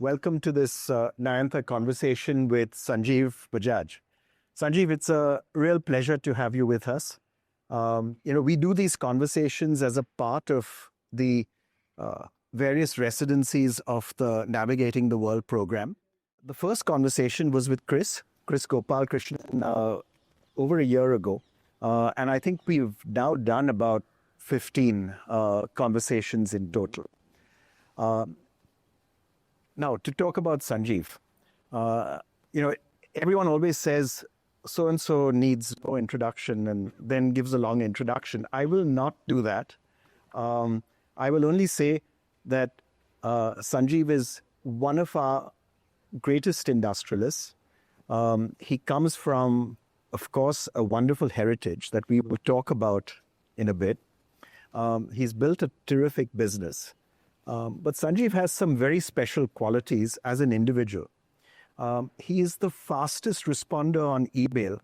welcome to this Nayantha conversation with Sanjeev Bajaj. Sanjeev, it's a real pleasure to have you with us. We do these conversations as a part of the various residencies of the Navigating the World program. The first conversation was with Chris Gopal Krishnan, over a year ago. And I think we've now done about 15 conversations in total. Now, to talk about Sanjeev, everyone always says so-and-so needs no introduction and then gives a long introduction. I will not do that. I will only say that Sanjeev is one of our greatest industrialists. He comes from, of course, a wonderful heritage that we will talk about in a bit. He's built a terrific business. But Sanjeev has some very special qualities as an individual. He is the fastest responder on email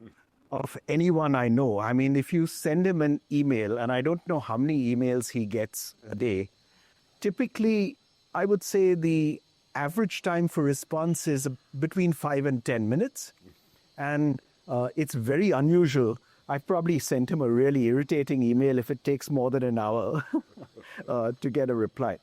of anyone I know. I mean, if you send him an email, and I don't know how many emails he gets a day, typically, I would say the average time for response is between 5 and 10 minutes. And it's very unusual. I've probably sent him a really irritating email if it takes more than an hour to get a reply.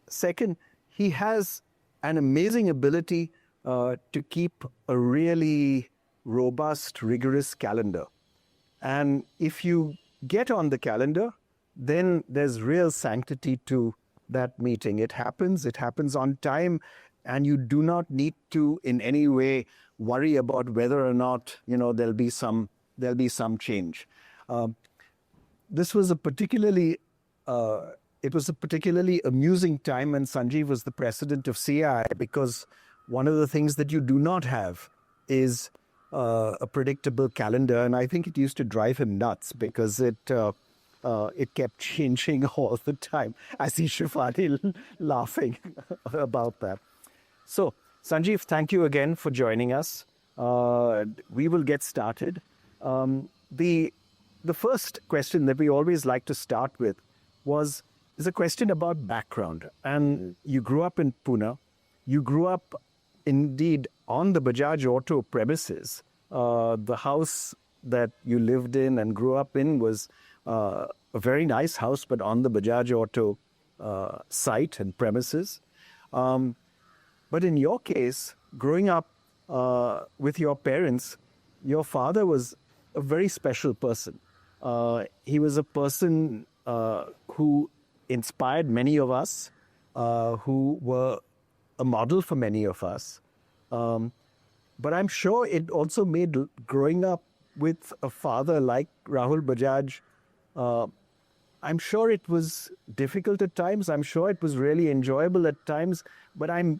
Second, he has an amazing ability to keep a really robust, rigorous calendar. And if you get on the calendar, then there's real sanctity to that meeting. It happens on time, and you do not need to in any way worry about whether or not, there'll be some change. This was a particularly amusing time when Sanjeev was the president of CI, because one of the things that you do not have is a predictable calendar. And I think it used to drive him nuts because it kept changing all the time. I see Shefali laughing about that. So, Sanjeev, thank you again for joining us. We will get started. The first question that we always like to start with is a question about background. And you grew up in Pune. You grew up, indeed, on the Bajaj Auto premises. The house that you lived in and grew up in was a very nice house, but on the Bajaj Auto site and premises. But in your case, growing up with your parents, your father was a very special person. He was a person who inspired many of us, who were a model for many of us. But I'm sure it also made growing up with a father like Rahul Bajaj, I'm sure it was difficult at times. I'm sure it was really enjoyable at times, but I'm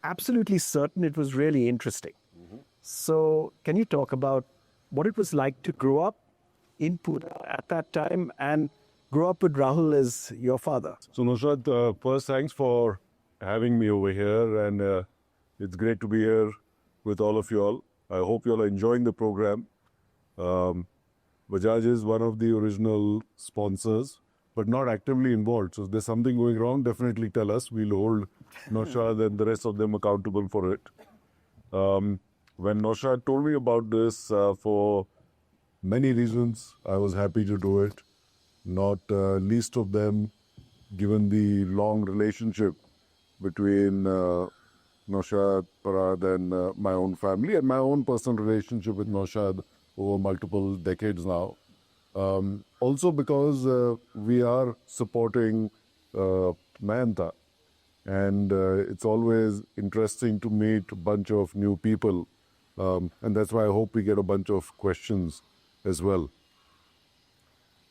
absolutely certain it was really interesting. Mm-hmm. So can you talk about what it was like to grow up in Pune at that time and grow up with Rahul as your father? So Naushad, first thanks for having me over here, and it's great to be here with all of you all. I hope you all are enjoying the program. Bajaj is one of the original sponsors, but not actively involved. So if there's something going wrong, definitely tell us. We'll hold Naushad and the rest of them accountable for it. When Naushad told me about this, for many reasons, I was happy to do it. Not least of them, given the long relationship between Naushad, Parad, and my own family, and my own personal relationship with Naushad over multiple decades now. Also because we are supporting Nayantha, and it's always interesting to meet a bunch of new people, and that's why I hope we get a bunch of questions as well.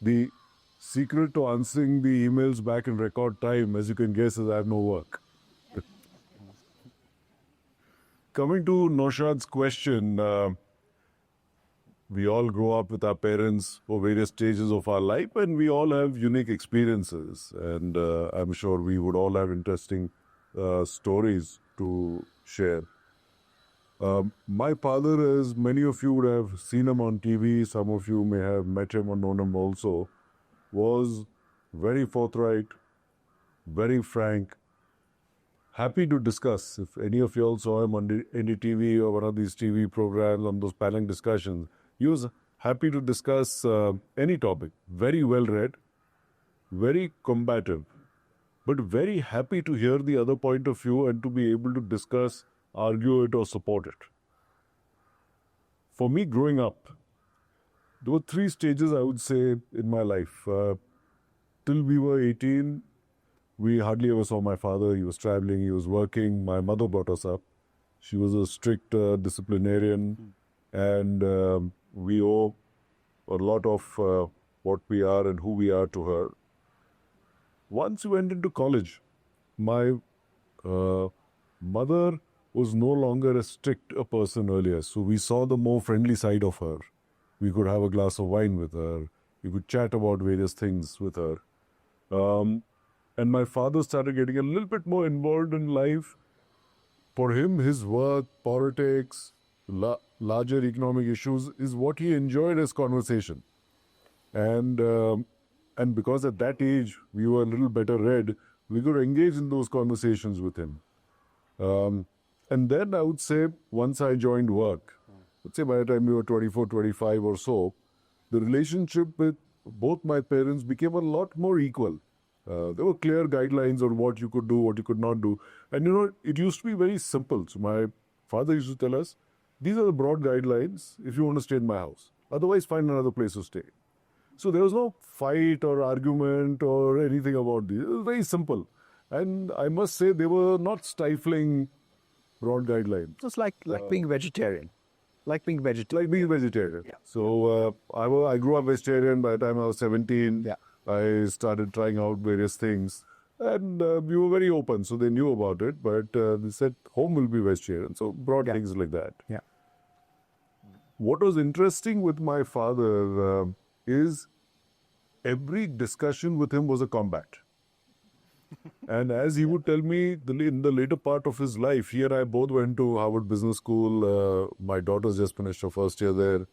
The secret to answering the emails back in record time, as you can guess, is I have no work. Coming to Naushad's question, we all grow up with our parents for various stages of our life, and we all have unique experiences. And I'm sure we would all have interesting stories to share. My father, as many of you would have seen him on TV, some of you may have met him or known him also, was very forthright, very frank, happy to discuss. If any of you all saw him on any TV or one of these TV programs on those panel discussions, he was happy to discuss any topic. Very well read, very combative, but very happy to hear the other point of view and to be able to discuss, argue it, or support it. For me, growing up, there were 3 stages, I would say, in my life. Till we were 18, we hardly ever saw my father. He was traveling, he was working. My mother brought us up. She was a strict disciplinarian, and we owe a lot of what we are and who we are to her. Once we went into college, my mother was no longer as strict a person earlier. So we saw the more friendly side of her. We could have a glass of wine with her. We could chat about various things with her. And my father started getting a little bit more involved in life. For him, his work, politics, larger economic issues is what he enjoyed as conversation. And because at that age we were a little better read, we could engage in those conversations with him. And then I would say once I joined work, let's say by the time we were 24, 25 or so, the relationship with both my parents became a lot more equal. There were clear guidelines on what you could do, what you could not do. And it used to be very simple. So my father used to tell us, these are the broad guidelines if you want to stay in my house. Otherwise, find another place to stay. So there was no fight or argument or anything about this. It was very simple. And I must say they were not stifling broad guidelines. It's like being vegetarian. Like being vegetarian. Like being vegetarian. Yeah. So I grew up vegetarian. By the time I was 17, Yeah. I started trying out various things. And we were very open, so they knew about it. But they said, home will be vegetarian. So broad things like that. Yeah. What was interesting with my father is every discussion with him was a combat. And as he would tell me, in the later part of his life, he and I both went to Harvard Business School. My daughter's just finished her first year there.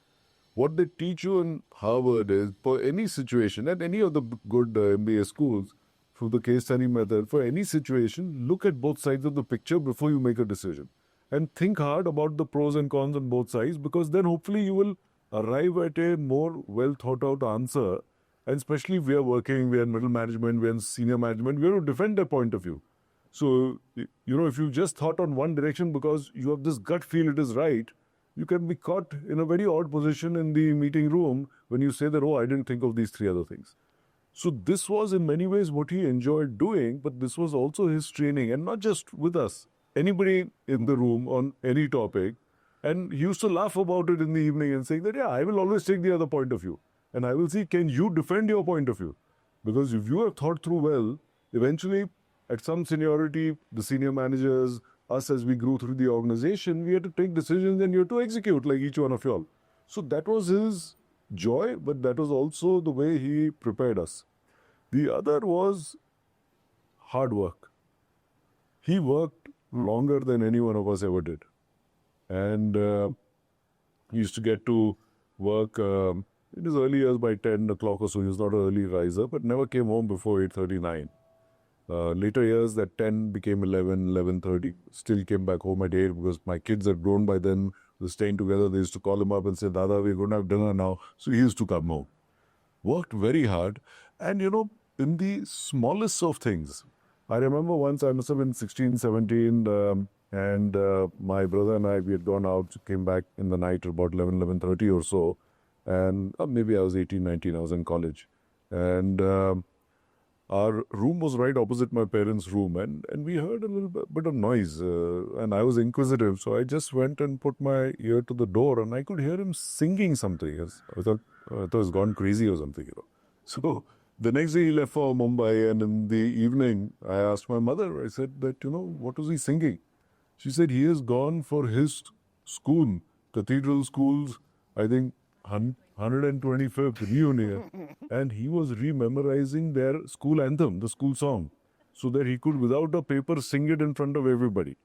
What they teach you in Harvard is, for any situation, at any of the good MBA schools, through the case study method, for any situation, look at both sides of the picture before you make a decision. And think hard about the pros and cons on both sides, because then hopefully you will arrive at a more well thought out answer. And especially if we are working, we are in middle management, we are in senior management, we have to defend their point of view. So, if you just thought on one direction because you have this gut feel it is right, you can be caught in a very odd position in the meeting room when you say that, oh, I didn't think of these 3 other things. So this was in many ways what he enjoyed doing, but this was also his training, and not just with us, anybody in the room on any topic. And he used to laugh about it in the evening and saying that, yeah, I will always take the other point of view. And I will see, can you defend your point of view? Because if you have thought through well, eventually at some seniority, the senior managers, us as we grew through the organization, we had to take decisions and you had to execute like each one of you all. So that was his joy, but that was also the way he prepared us. The other was hard work. He worked longer than any one of us ever did. And he used to get to work in his early years by 10 o'clock or so. He was not an early riser, but never came home before 8:39. Later years, that 10 became 11, 11:30. Still came back home at 8 because my kids had grown by then. They were staying together. They used to call him up and say, Dada, we're going to have dinner now. So he used to come home. Worked very hard. And, in the smallest of things. I remember once I must have been 16, 17, and my brother and I, we had gone out, came back in the night about 11, 11:30 or so. And maybe I was 18, 19, I was in college. And our room was right opposite my parents' room. And we heard a little bit of noise. And I was inquisitive. So I just went and put my ear to the door and I could hear him singing something. I thought he was gone crazy or something. So the next day he left for Mumbai. And in the evening, I asked my mother, I said that, what was he singing? She said he has gone for his school, cathedral schools, I think, 125th reunion, and he was rememorizing their school anthem, the school song, so that he could, without a paper, sing it in front of everybody.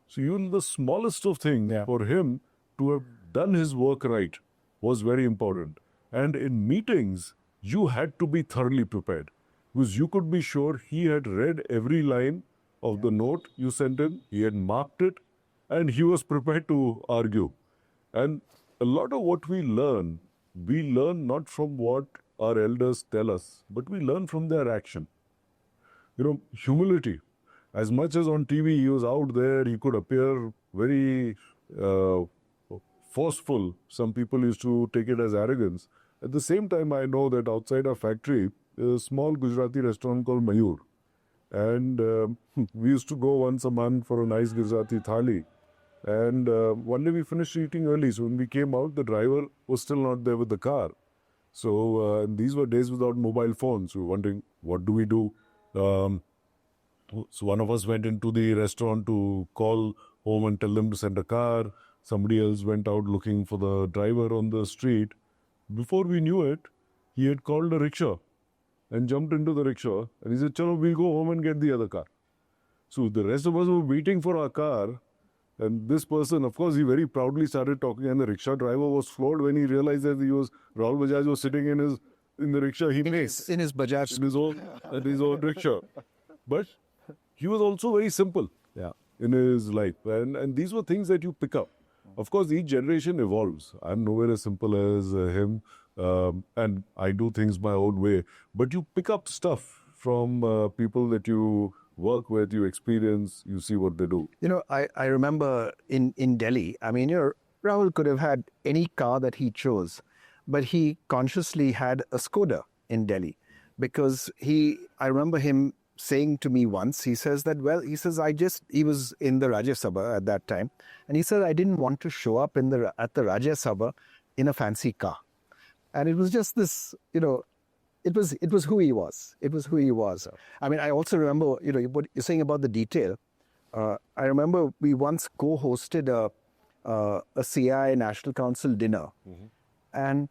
So even the smallest of things for him to have done his work right was very important. And in meetings, you had to be thoroughly prepared because you could be sure he had read every line of the note you sent in. He had marked it, and he was prepared to argue. And a lot of what we learn not from what our elders tell us, but we learn from their action. Humility. As much as on TV he was out there, he could appear very forceful. Some people used to take it as arrogance. At the same time, I know that outside our factory, there's a small Gujarati restaurant called Mayur. And we used to go once a month for a nice Gujarati thali. And one day we finished eating early. So when we came out, the driver was still not there with the car. So and these were days without mobile phones. We were wondering, what do we do? So one of us went into the restaurant to call home and tell them to send a car. Somebody else went out looking for the driver on the street. Before we knew it, he had called a rickshaw and jumped into the rickshaw. And he said, "Chalo, we'll go home and get the other car." So the rest of us were waiting for our car. And this person, of course, he very proudly started talking. And the rickshaw driver was floored when he realized that Rahul Bajaj was sitting in the rickshaw he makes. In his Bajaj. In his own rickshaw. But he was also very simple in his life. And these were things that you pick up. Of course, each generation evolves. I'm nowhere as simple as him. And I do things my own way. But you pick up stuff from people that you work with, you experience, you see what they do. I remember in Delhi, Rahul could have had any car that he chose, but he consciously had a Skoda in Delhi because I remember him saying to me once, he says that, he was in the Rajya Sabha at that time, and he said, I didn't want to show up at the Rajya Sabha in a fancy car. And it was just this, it was who he was. It was who he was. I also remember, what you're saying about the detail. I remember we once co-hosted a CI National Council dinner, and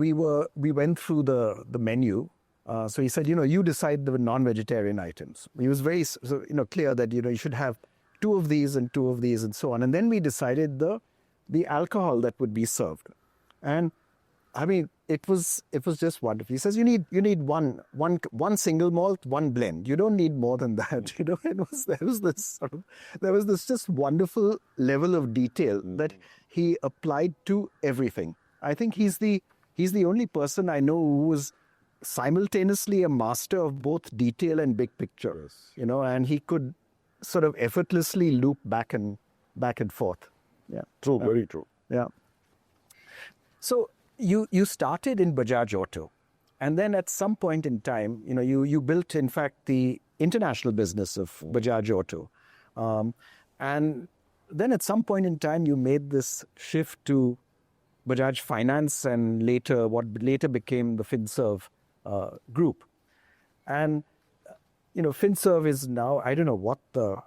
we went through the menu. So he said, you decide the non-vegetarian items. He was very clear that you should have 2 of these and 2 of these and so on. And then we decided the alcohol that would be served. And it was just wonderful. He says you need one single malt, 1 blend. You don't need more than that. There was this just wonderful level of detail that he applied to everything. I think he's the only person I know who was simultaneously a master of both detail and big picture. Yes. And he could sort of effortlessly loop back and forth. Yeah. True, very true. Yeah. So you started in Bajaj Auto, and then at some point in time, you built, in fact, the international business of Bajaj Auto. And then at some point in time, you made this shift to Bajaj Finance and what later became the Finserv group. And, Finserv is now, I don't know what the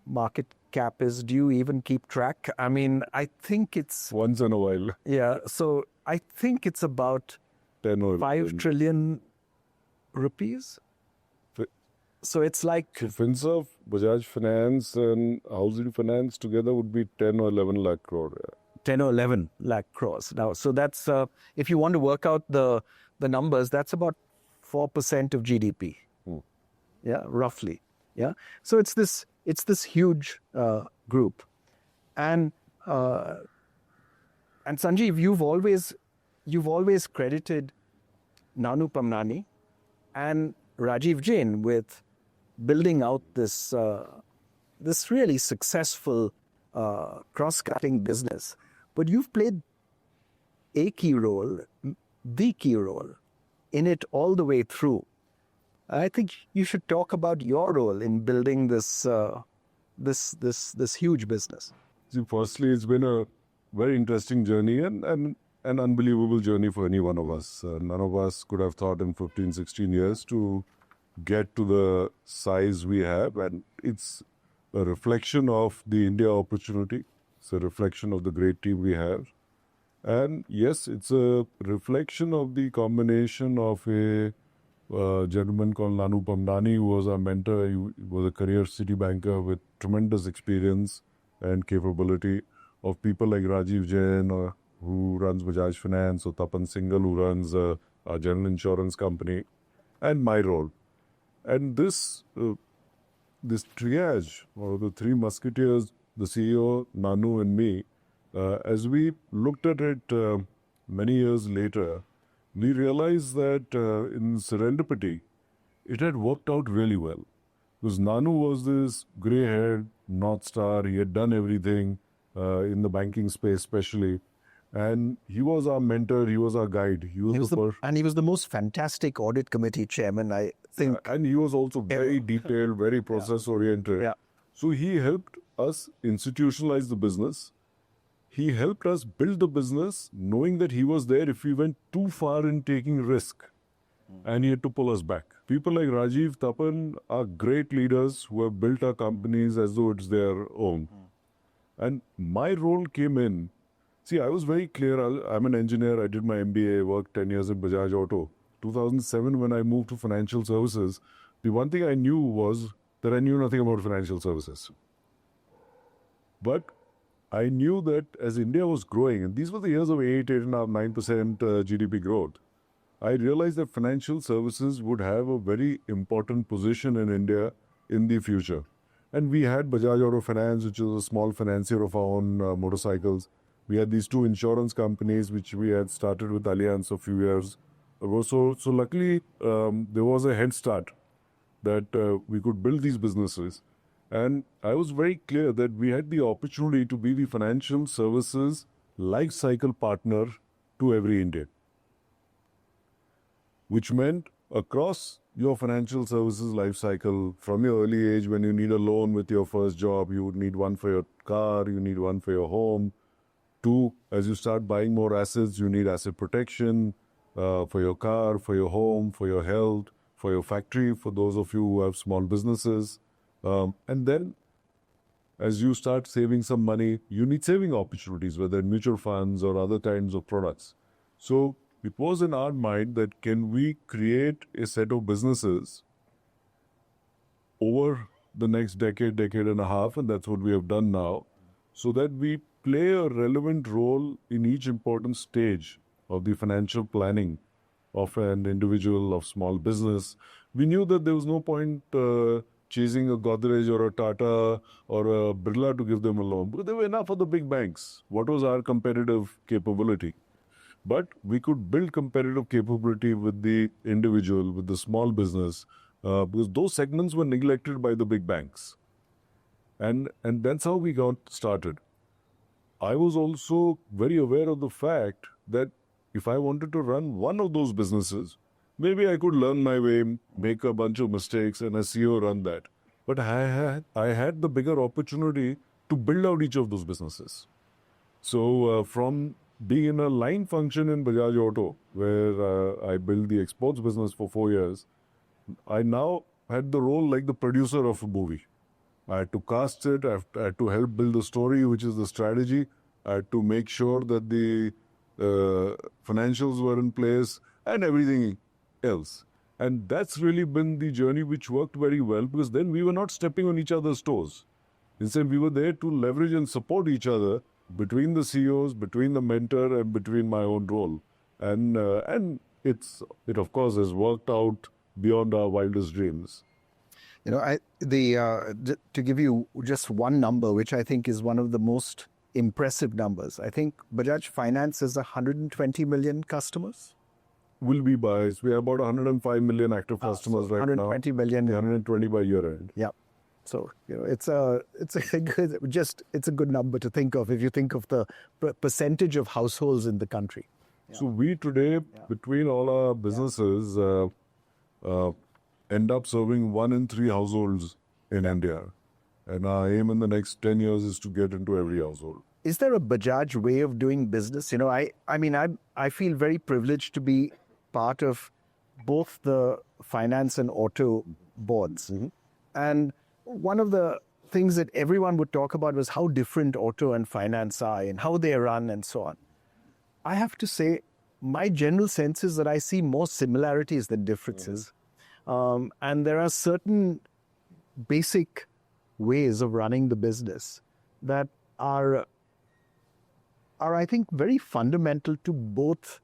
market cap is. Do you even keep track? I think it's... Once in a while. Yeah, so I think it's about 10 or 5 trillion rupees. So it's like... Finserv, Bajaj Finance and Housing Finance together would be 10 or 11 lakh crore. Yeah. 10 or 11 lakh crores. Now, so that's, if you want to work out the numbers, that's about 4% of GDP. Yeah, roughly. Yeah. So it's this huge group. And Sanjeev, you've always credited Nanu Pamnani and Rajiv Jain with building out this really successful cross-cutting business. But you've played the key role in it all the way through. I think you should talk about your role in building this huge business. See, firstly, it's been a very interesting journey and an unbelievable journey for any one of us. None of us could have thought in 15, 16 years to get to the size we have. And it's a reflection of the India opportunity. It's a reflection of the great team we have. And yes, it's a reflection of the combination of a gentleman called Nanu Pamnani, who was our mentor. He was a career city banker with tremendous experience and capability, of people like Rajiv Jain, who runs Bajaj Finance, or Tapan Singhal, who runs a general insurance company, and my role. And this this triage, or the three musketeers, the CEO, Nanu, and me, as we looked at it many years later, we realized that in serendipity, it had worked out really well. Because Nanu was this grey-haired North Star. He had done everything in the banking space, especially. And he was our mentor. He was our guide. He was And he was the most fantastic audit committee chairman, I think. And he was also very detailed, very process-oriented. Yeah. So he helped us institutionalize the business. He helped us build the business, knowing that he was there if we went too far in taking risk. And he had to pull us back. People like Rajiv, Tapan are great leaders who have built our companies as though it's their own. And my role came in. See, I was very clear. I'm an engineer. I did my MBA, worked 10 years in Bajaj Auto. 2007, when I moved to financial services, the one thing I knew was that I knew nothing about financial services. But I knew that as India was growing, and these were the years of 8.5%, 9% GDP growth, I realized that financial services would have a very important position in India in the future. And we had Bajaj Auto Finance, which is a small financier of our own motorcycles. We had these two insurance companies, which we had started with Allianz a few years ago. So luckily, there was a head start that we could build these businesses. And I was very clear that we had the opportunity to be the financial services life cycle partner to every Indian. Which meant across your financial services life cycle, from your early age, when you need a loan with your first job, you would need one for your car, you need one for your home. Two, as you start buying more assets, you need asset protection for your car, for your home, for your health, for your factory, for those of you who have small businesses. And then, as you start saving some money, you need saving opportunities, whether mutual funds or other kinds of products. So it was in our mind that can we create a set of businesses over the next decade and a half, and that's what we have done now, so that we play a relevant role in each important stage of the financial planning of an individual, of small business. We knew that there was no point chasing a Godrej or a Tata or a Birla to give them a loan, because there were enough of the big banks. What was our competitive capability? But we could build competitive capability with the individual, with the small business, because those segments were neglected by the big banks. And that's how we got started. I was also very aware of the fact that if I wanted to run one of those businesses, maybe I could learn my way, make a bunch of mistakes, and as CEO run that. But I had the bigger opportunity to build out each of those businesses. So from being in a line function in Bajaj Auto, where I built the exports business for 4 years, I now had the role like the producer of a movie. I had to cast it, I had to help build the story, which is the strategy. I had to make sure that the financials were in place and everything else. And that's really been the journey which worked very well, because then we were not stepping on each other's toes. Instead, we were there to leverage and support each other between the CEOs, between the mentor, and between my own role. And it of course has worked out beyond our wildest dreams. You know, to give you just one number, which I think is one of the most impressive numbers, I think Bajaj Finance has 120 million customers. Will be biased. We have about 105 million active customers right 120 now. million. 120 by year end. Yeah. So, you know, it's a good number to think of if you think of the percentage of households in the country. So we today, between all our businesses, end up serving 1 in 3 households in India. And our aim in the next 10 years is to get into every household. Is there a Bajaj way of doing business? You know, I feel very privileged to be part of both the finance and auto boards. Mm-hmm. And one of the things that everyone would talk about was how different auto and finance are and how they run and so on. I have to say, my general sense is that I see more similarities than differences. And there are certain basic ways of running the business that are I think, very fundamental to both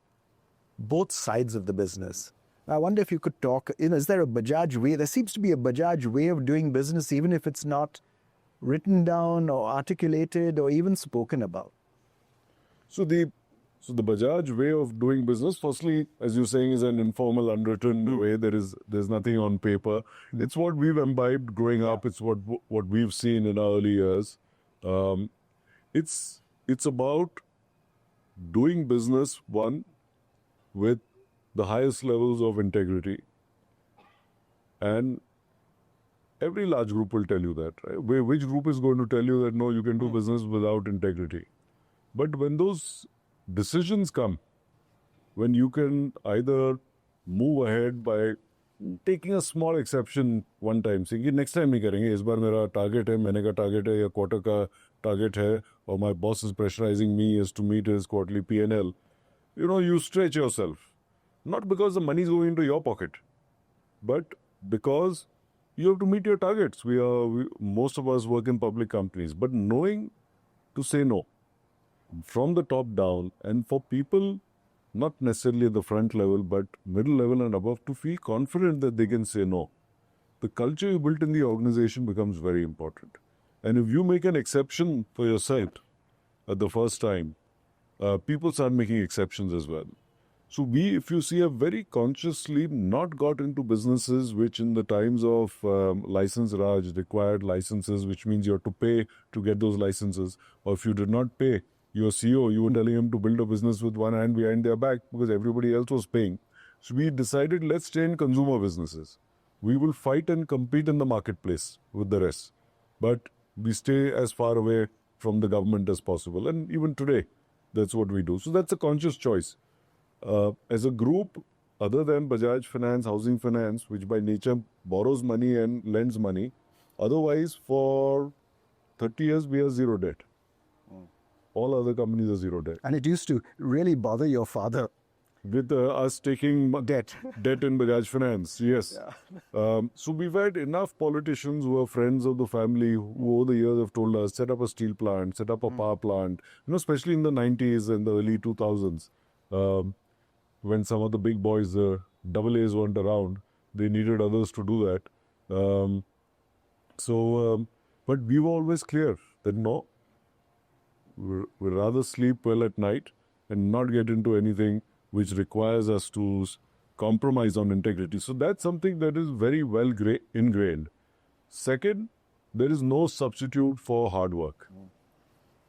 sides of the business. I wonder if you could talk, is there a Bajaj way? There seems to be a Bajaj way of doing business, even if it's not written down or articulated or even spoken about. So the Bajaj way of doing business, firstly, as you're saying, is an informal, unwritten way. There's nothing on paper. It's what we've imbibed growing up. It's what we've seen in our early years. It's about doing business, one, with the highest levels of integrity. And every large group will tell you that, right? Which group is going to tell you that, no, you can do business without integrity? But when those decisions come, when you can either move ahead by taking a small exception one time, saying, next time नहीं करेंगे, इस बार मेरा target है, महीने का target है या quarter का target है, or my boss is pressurizing me is to meet his quarterly P&L, you stretch yourself. Not because the money is going into your pocket, but because you have to meet your targets. Most of us work in public companies, but knowing to say no from the top down, and for people, not necessarily at the front level, but middle level and above, to feel confident that they can say no. The culture you built in the organization becomes very important. And if you make an exception for yourself at the first time, people start making exceptions as well. So we, if you see, have very consciously not got into businesses which in the times of license Raj required licenses, which means you have to pay to get those licenses. Or if you did not pay your CEO, you were telling him to build a business with one hand behind their back because everybody else was paying. So we decided, let's stay in consumer businesses. We will fight and compete in the marketplace with the rest. But we stay as far away from the government as possible. And even today, that's what we do. So that's a conscious choice. As a group, other than Bajaj Finance, Housing Finance, which by nature borrows money and lends money, otherwise for 30 years we are zero debt. All other companies are zero debt. And it used to really bother your father. With us taking debt in Bajaj Finance, yes. Yeah. So we've had enough politicians who are friends of the family who over the years have told us, set up a steel plant, set up a power plant, especially in the 90s and the early 2000s. When some of the big boys, double A's weren't around, they needed others to do that. But we were always clear that no, we'd rather sleep well at night and not get into anything which requires us to compromise on integrity. So that's something that is very well ingrained. Second, there is no substitute for hard work.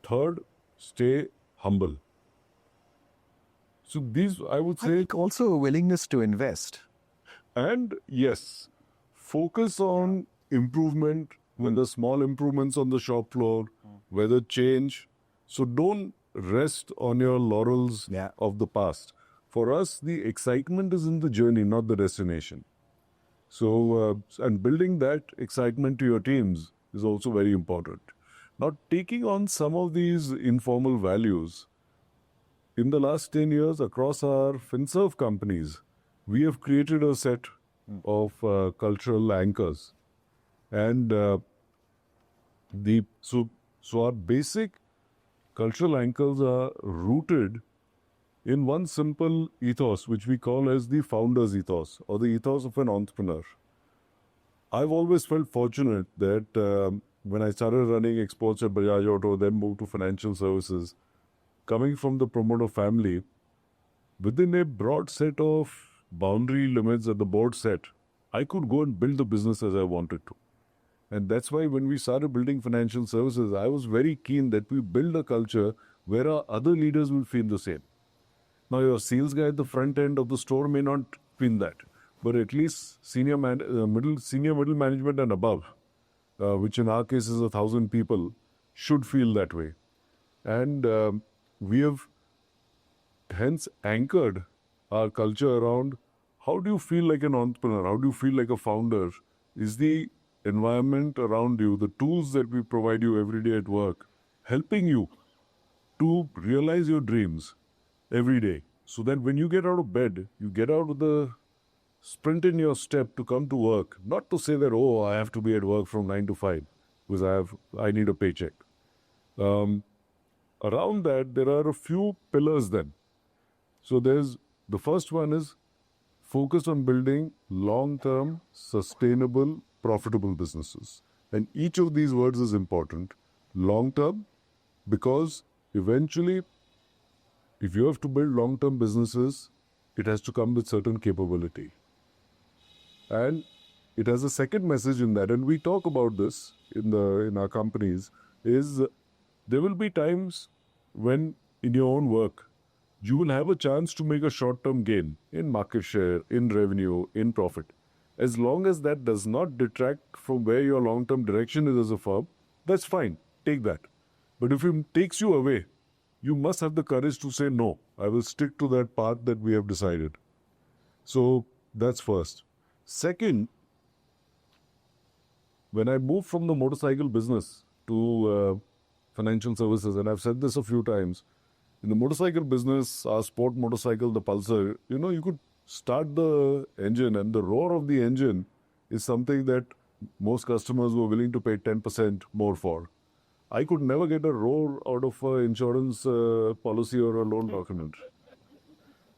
Third, stay humble. So these, I would say... I think also a willingness to invest. And yes, focus on improvement, whether small improvements on the shop floor, whether change. So don't rest on your laurels of the past. For us, the excitement is in the journey, not the destination. So, and building that excitement to your teams is also very important. Now, taking on some of these informal values, in the last 10 years, across our FinServ companies, we have created a set of cultural anchors. And so our basic cultural anchors are rooted in one simple ethos, which we call as the founder's ethos, or the ethos of an entrepreneur. I've always felt fortunate that when I started running exports at Bajaj Auto, then moved to financial services, coming from the promoter family, within a broad set of boundary limits that the board set, I could go and build the business as I wanted to. And that's why when we started building financial services, I was very keen that we build a culture where our other leaders will feel the same. Now, your sales guy at the front end of the store may not feel that, but at least senior middle management and above, which in our case is 1,000 people, should feel that way. And we have hence anchored our culture around how do you feel like an entrepreneur? How do you feel like a founder? Is the environment around you, the tools that we provide you every day at work, helping you to realize your dreams every day, so that when you get out of bed, you get out of the sprint in your step to come to work, not to say that, oh, I have to be at work from 9 to 5 because I need a paycheck. Around that, there are a few pillars then. So the first one is focused on building long-term, sustainable, profitable businesses. And each of these words is important. Long-term, because eventually, if you have to build long-term businesses, it has to come with certain capability. And it has a second message in that, and we talk about this in our companies, is there will be times when in your own work, you will have a chance to make a short-term gain in market share, in revenue, in profit. As long as that does not detract from where your long-term direction is as a firm, that's fine. Take that. But if it takes you away, you must have the courage to say, no, I will stick to that path that we have decided. So that's first. Second, when I moved from the motorcycle business to financial services, and I've said this a few times, in the motorcycle business, our sport motorcycle, the Pulsar, you could start the engine, and the roar of the engine is something that most customers were willing to pay 10% more for. I could never get a roar out of an insurance policy or a loan document.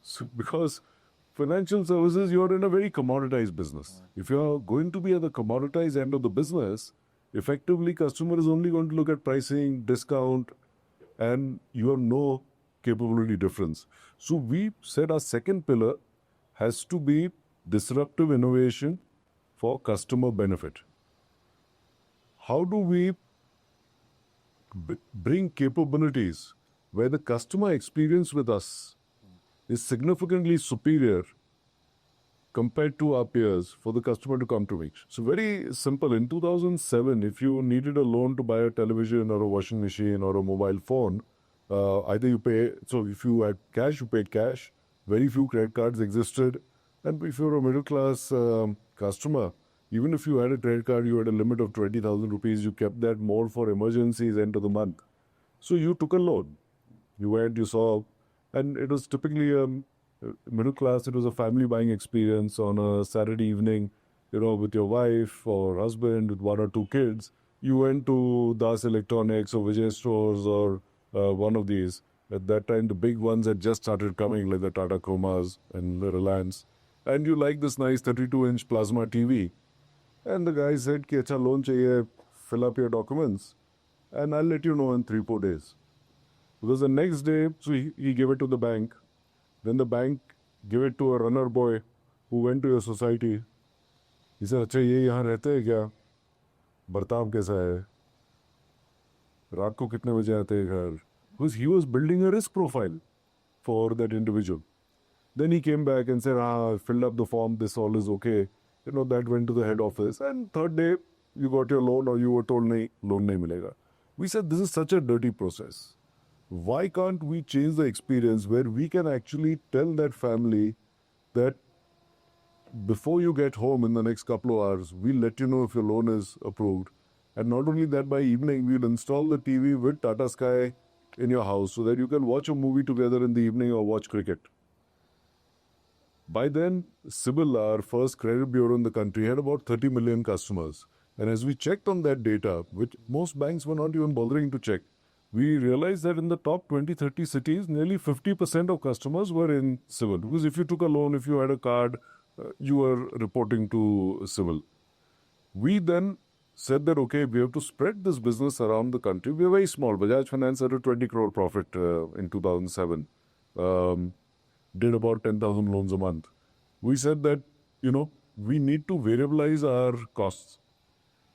So, because financial services, you're in a very commoditized business. If you're going to be at the commoditized end of the business, effectively customer is only going to look at pricing, discount, and you have no capability difference. So we said our second pillar has to be disruptive innovation for customer benefit. How do we bring capabilities where the customer experience with us is significantly superior compared to our peers for the customer to come to me? So very simple. In 2007, if you needed a loan to buy a television or a washing machine or a mobile phone, either you pay, so if you had cash, you paid cash. Very few credit cards existed. And if you're a middle class customer, even if you had a credit card, you had a limit of 20,000 rupees. You kept that more for emergencies end of the month. So you took a loan. You went, you saw, and it was typically middle class. It was a family buying experience on a Saturday evening, with your wife or husband with one or two kids. You went to Das Electronics or Vijay Stores or one of these. At that time, the big ones had just started coming, like the Tata Chromas and the Reliance. And you like this nice 32-inch plasma TV. And the guy said, "Ki acha loan chahiye, fill up your documents, and I'll let you know in 3-4 days." Because the next day, so he gave it to the bank. Then the bank gave it to a runner boy who went to your society. He said, "अच्छा ये यहाँ रहते हैं क्या? बर्ताव कैसा है? रात को कितने बजे आते हैं घर?" Because he was building a risk profile for that individual. Then he came back and said, I filled up the form, this all is okay. That went to the head office. And third day, you got your loan or you were told, nahi, loan nahi milega. We said, this is such a dirty process. Why can't we change the experience where we can actually tell that family that before you get home in the next couple of hours, we'll let you know if your loan is approved. And not only that, by evening, we'll install the TV with Tata Sky in your house so that you can watch a movie together in the evening or watch cricket. By then, CIBIL, our first credit bureau in the country, had about 30 million customers. And as we checked on that data, which most banks were not even bothering to check, we realized that in the top 20, 30 cities, nearly 50% of customers were in CIBIL. Because if you took a loan, if you had a card, you were reporting to CIBIL. We then said that, okay, we have to spread this business around the country. We were very small. Bajaj Finance had a 20 crore profit in 2007. Did about 10,000 loans a month. We said that, we need to variabilize our costs.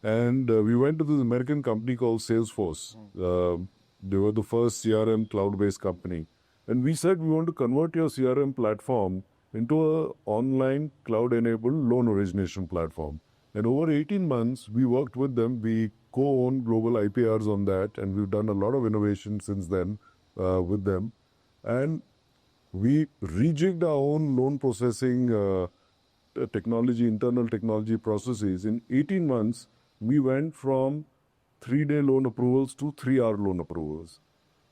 And we went to this American company called Salesforce. They were the first CRM cloud-based company. And we said, we want to convert your CRM platform into an online cloud-enabled loan origination platform. And over 18 months, we worked with them. We co-own global IPRs on that. And we've done a lot of innovation since then with them. And we rejigged our own loan processing technology, internal technology processes. In 18 months, we went from 3-day loan approvals to 3-hour loan approvals.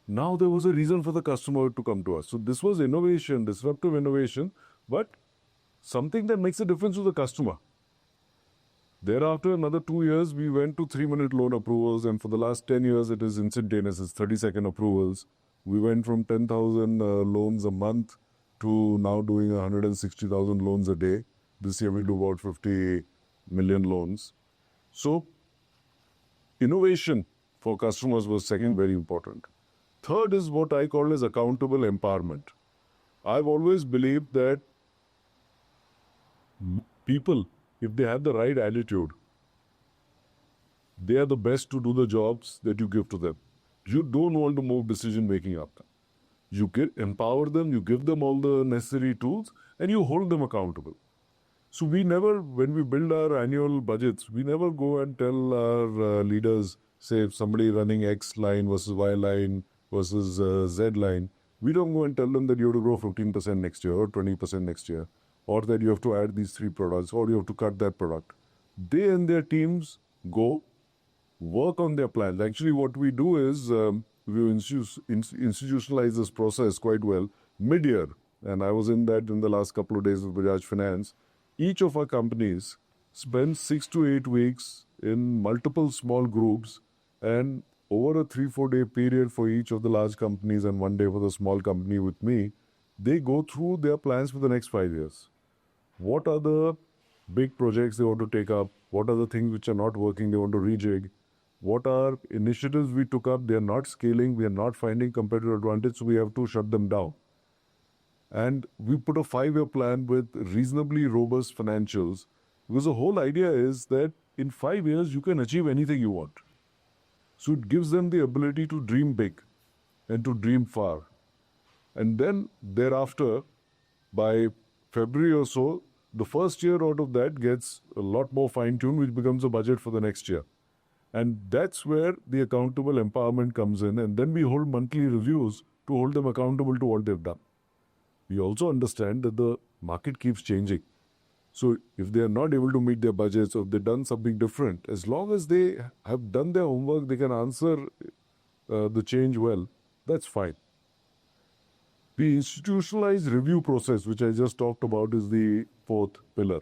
Now there was a reason for the customer to come to us. So this was innovation, disruptive innovation, but something that makes a difference to the customer. Thereafter, another 2 years, we went to 3-minute loan approvals, and for the last 10 years, it is instantaneous. It's 30-second approvals. We went from 10,000 loans a month to now doing 160,000 loans a day. This year we do about 50 million loans. So innovation for customers was second very important. Third is what I call as accountable empowerment. I've always believed that people, if they have the right attitude, they are the best to do the jobs that you give to them. You don't want to move decision making up. You empower them, you give them all the necessary tools, and you hold them accountable. So we never, when we build our annual budgets, we never go and tell our leaders, say if somebody running X line versus Y line versus Z line, we don't go and tell them that you have to grow 15% next year or 20% next year, or that you have to add these 3 products, or you have to cut that product. They and their teams go work on their plans. Actually, what we do is we institutionalize this process quite well mid-year. And I was in that in the last couple of days with Bajaj Finance. Each of our companies spends 6 to 8 weeks in multiple small groups, and over a 3-4 day period for each of the large companies and 1 day for the small company with me, they go through their plans for the next 5 years. What are the big projects they want to take up? What are the things which are not working they want to rejig? What are initiatives we took up, they are not scaling, we are not finding competitive advantage, so we have to shut them down. And we put a 5-year plan with reasonably robust financials, because the whole idea is that in 5 years, you can achieve anything you want. So it gives them the ability to dream big and to dream far. And then thereafter, by February or so, the first year out of that gets a lot more fine-tuned, which becomes a budget for the next year. And that's where the accountable empowerment comes in. And then we hold monthly reviews to hold them accountable to what they've done. We also understand that the market keeps changing. So if they are not able to meet their budgets, or if they've done something different, as long as they have done their homework, they can answer the change well, that's fine. The institutionalized review process, which I just talked about, is the 4th pillar.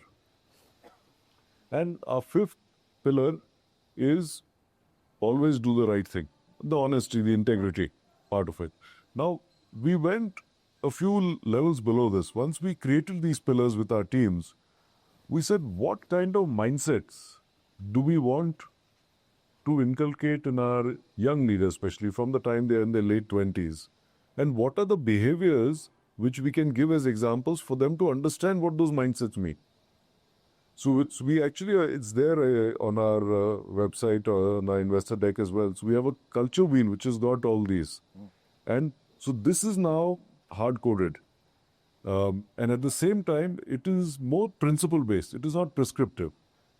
And our 5th pillar is always do the right thing. The honesty, the integrity part of it. Now, we went a few levels below this. Once we created these pillars with our teams, we said, what kind of mindsets do we want to inculcate in our young leaders, especially from the time they're in their late 20s? And what are the behaviors which we can give as examples for them to understand what those mindsets mean? So we actually, it's there on our website or on our investor deck as well. So we have a culture wheel which has got all these. And so this is now hard-coded. And at the same time, it is more principle-based. It is not prescriptive.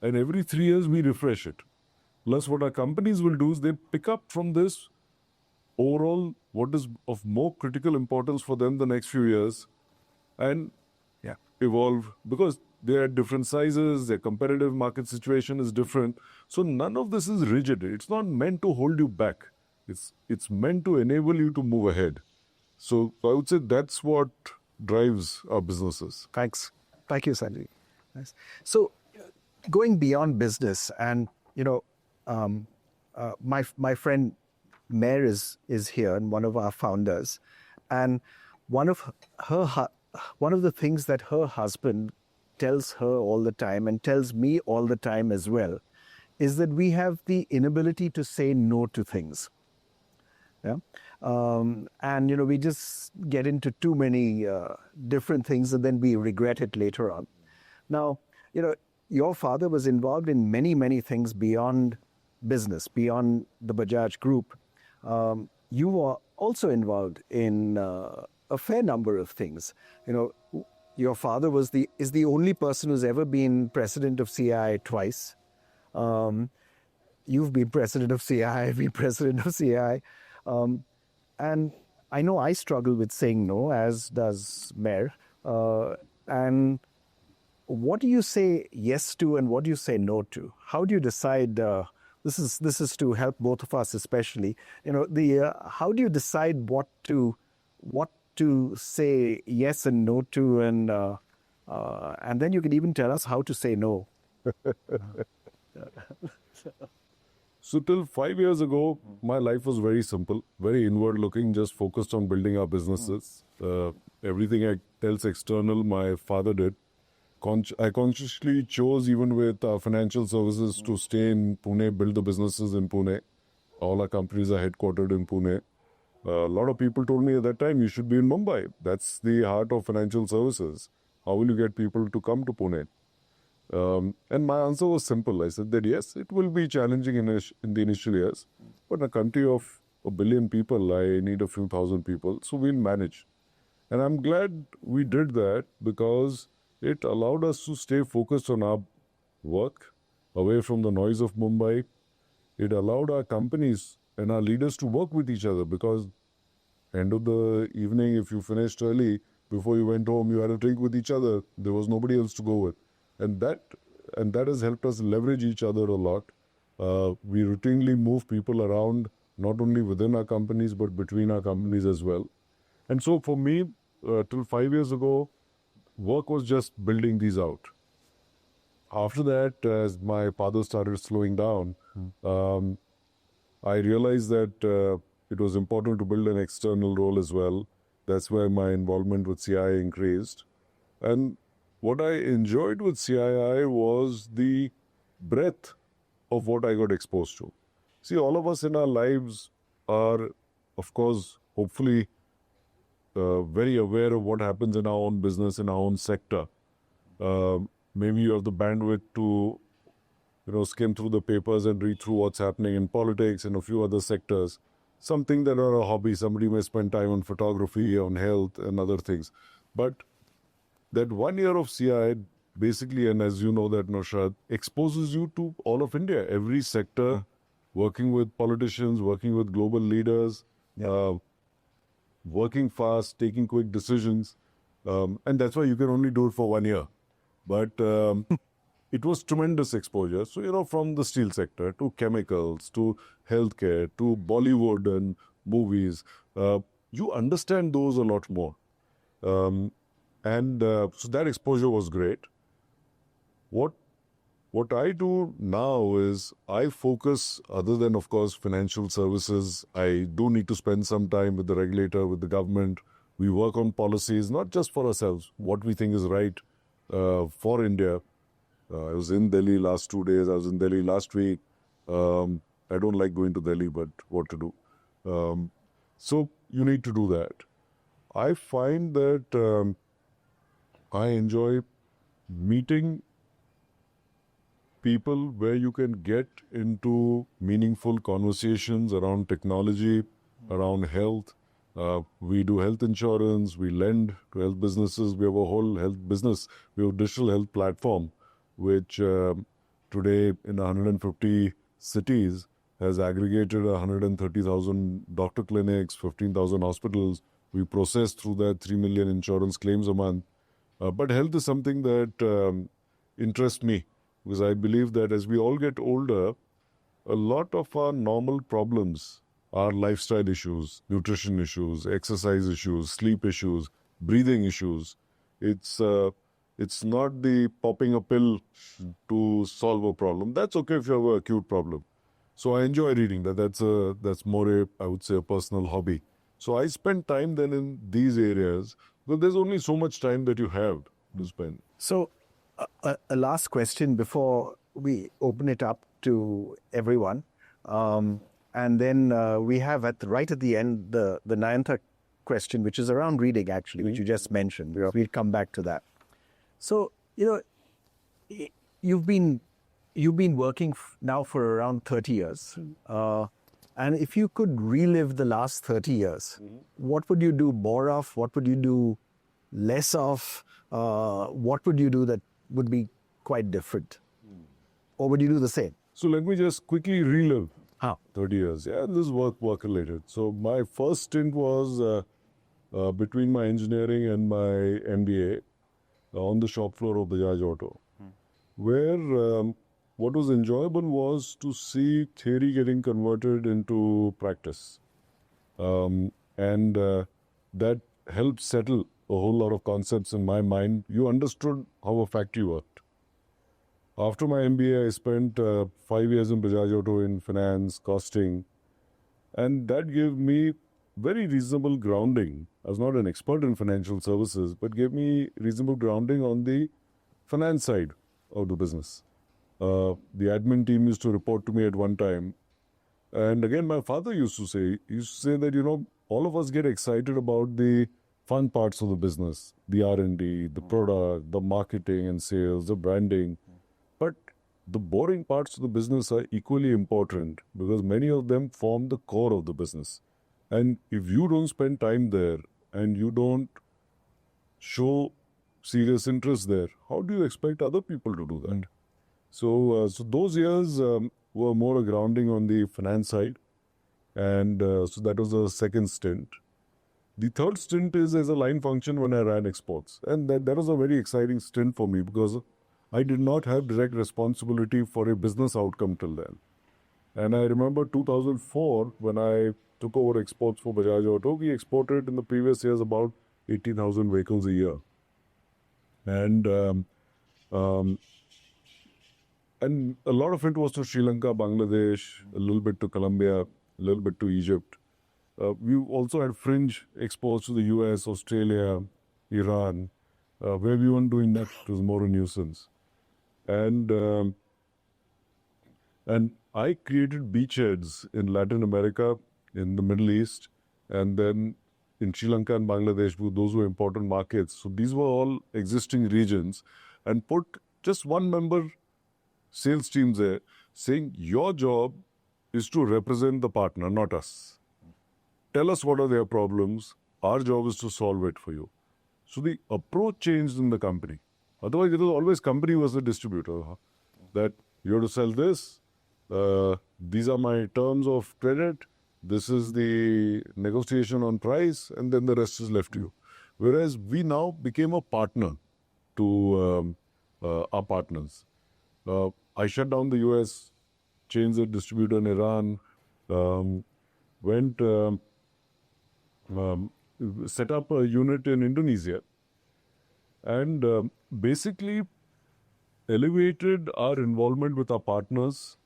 And every 3 years, we refresh it. Plus, what our companies will do is they pick up from this overall what is of more critical importance for them the next few years and evolve, because they are different sizes, their competitive market situation is different. So none of this is rigid. It's not meant to hold you back. It's meant to enable you to move ahead. So I would say that's what drives our businesses. Thanks. Thank you, Sanjeev. Nice. So going beyond business, and my friend Mare is here, and one of our founders, and one of the things that her husband tells her all the time and tells me all the time as well is that we have the inability to say no to things. Yeah. And we just get into too many different things, and then we regret it later on. Now, your father was involved in many, many things beyond business, beyond the Bajaj Group. You were also involved in a fair number of things. Your father is the only person who's ever been president of CI twice. You've been president of CI, I've been president of CI. And I know I struggle with saying no, as does Mare. And what do you say yes to and what do you say no to? How do you decide? This is to help both of us, especially. How do you decide what to say yes and no to, and then you can even tell us how to say no. So till 5 years ago, my life was very simple, very inward looking, just focused on building our businesses. Everything I else external. My father did. I consciously chose, even with financial services, to stay in Pune, build the businesses in Pune. All our companies are headquartered in Pune. A lot of people told me at that time, you should be in Mumbai. That's the heart of financial services. How will you get people to come to Pune? And my answer was simple. I said that yes, it will be challenging in the initial years, but in a country of 1 billion people, I need a few thousand people, so we'll manage. And I'm glad we did that because it allowed us to stay focused on our work, away from the noise of Mumbai. It allowed our companies and our leaders to work with each other, because end of the evening, if you finished early, before you went home, you had a drink with each other. There was nobody else to go with. And that has helped us leverage each other a lot. We routinely move people around, not only within our companies, but between our companies as well. And so for me, till 5 years ago, work was just building these out. After that, as my father started slowing down, I realized that it was important to build an external role as well. That's where my involvement with CII increased. And what I enjoyed with CII was the breadth of what I got exposed to. See, all of us in our lives are, of course, hopefully very aware of what happens in our own business, in our own sector. Maybe you have the bandwidth to, skim through the papers and read through what's happening in politics and a few other sectors. Something that are a hobby. Somebody may spend time on photography, on health and other things. But that 1 year of CI basically, and as you know that, Naushad, exposes you to all of India, every sector, working with politicians, working with global leaders, working fast, taking quick decisions. And that's why you can only do it for 1 year. But it was tremendous exposure. So, from the steel sector to chemicals, to healthcare, to Bollywood and movies, you understand those a lot more. So that exposure was great. What I do now is I focus, other than, of course, financial services, I do need to spend some time with the regulator, with the government. We work on policies, not just for ourselves, what we think is right for India. I was in Delhi last 2 days. I was in Delhi last week. I don't like going to Delhi, but what to do? So you need to do that. I find that I enjoy meeting people where you can get into meaningful conversations around technology, around health. We do health insurance, we lend to health businesses, we have a whole health business, we have a digital health platform, which today in 150 cities has aggregated 130,000 doctor clinics, 15,000 hospitals. We process through that 3 million insurance claims a month. But health is something that interests me, because I believe that as we all get older, a lot of our normal problems are lifestyle issues, nutrition issues, exercise issues, sleep issues, breathing issues. It's not the popping a pill to solve a problem. That's okay if you have an acute problem. So I enjoy reading that. That's more I would say, a personal hobby. So I spend time then in these areas, because there's only so much time that you have to spend. So a last question before we open it up to everyone. And then we have right at the end the Nayantha question, which is around reading, actually, which you just mentioned. We'll come back to that. So, you've been working now for around 30 years. And if you could relive the last 30 years, what would you do more of? What would you do less of? What would you do that would be quite different? Or would you do the same? So let me just quickly relive How? 30 years. Yeah, this is work related. So my first stint was between my engineering and my MBA on the shop floor of Bajaj Auto, where what was enjoyable was to see theory getting converted into practice. And that helped settle a whole lot of concepts in my mind. You understood how a factory worked. After my MBA, I spent 5 years in Bajaj Auto in finance, costing, and that gave me very reasonable grounding. I was not an expert in financial services, but gave me reasonable grounding on the finance side of the business. The admin team used to report to me at one time. And again, my father used to say that, all of us get excited about the fun parts of the business, the R&D, the product, the marketing and sales, the branding. But the boring parts of the business are equally important because many of them form the core of the business. And if you don't spend time there and you don't show serious interest there, how do you expect other people to do that? So those years were more a grounding on the finance side. And so that was the second stint. The third stint is as a line function when I ran exports. And that was a very exciting stint for me because I did not have direct responsibility for a business outcome till then. And I remember 2004 when I took over exports for Bajaj Auto, we exported in the previous years about 80,000 vehicles a year. And a lot of it was to Sri Lanka, Bangladesh, a little bit to Colombia, a little bit to Egypt. We also had fringe exports to the US, Australia, Iran, where we weren't doing that. It was more a nuisance. And I created beachheads in Latin America, in the Middle East, and then in Sri Lanka and Bangladesh. Those were important markets. So these were all existing regions, and put just one member sales team there saying, your job is to represent the partner, not us. Tell us what are their problems. Our job is to solve it for you. So the approach changed in the company. Otherwise, it was always company was the distributor. That you have to sell this. These are my terms of credit. This is the negotiation on price, and then the rest is left to you. Whereas we now became a partner to our partners. I shut down the US, changed the distributor in Iran, set up a unit in Indonesia, and basically elevated our involvement with our partners,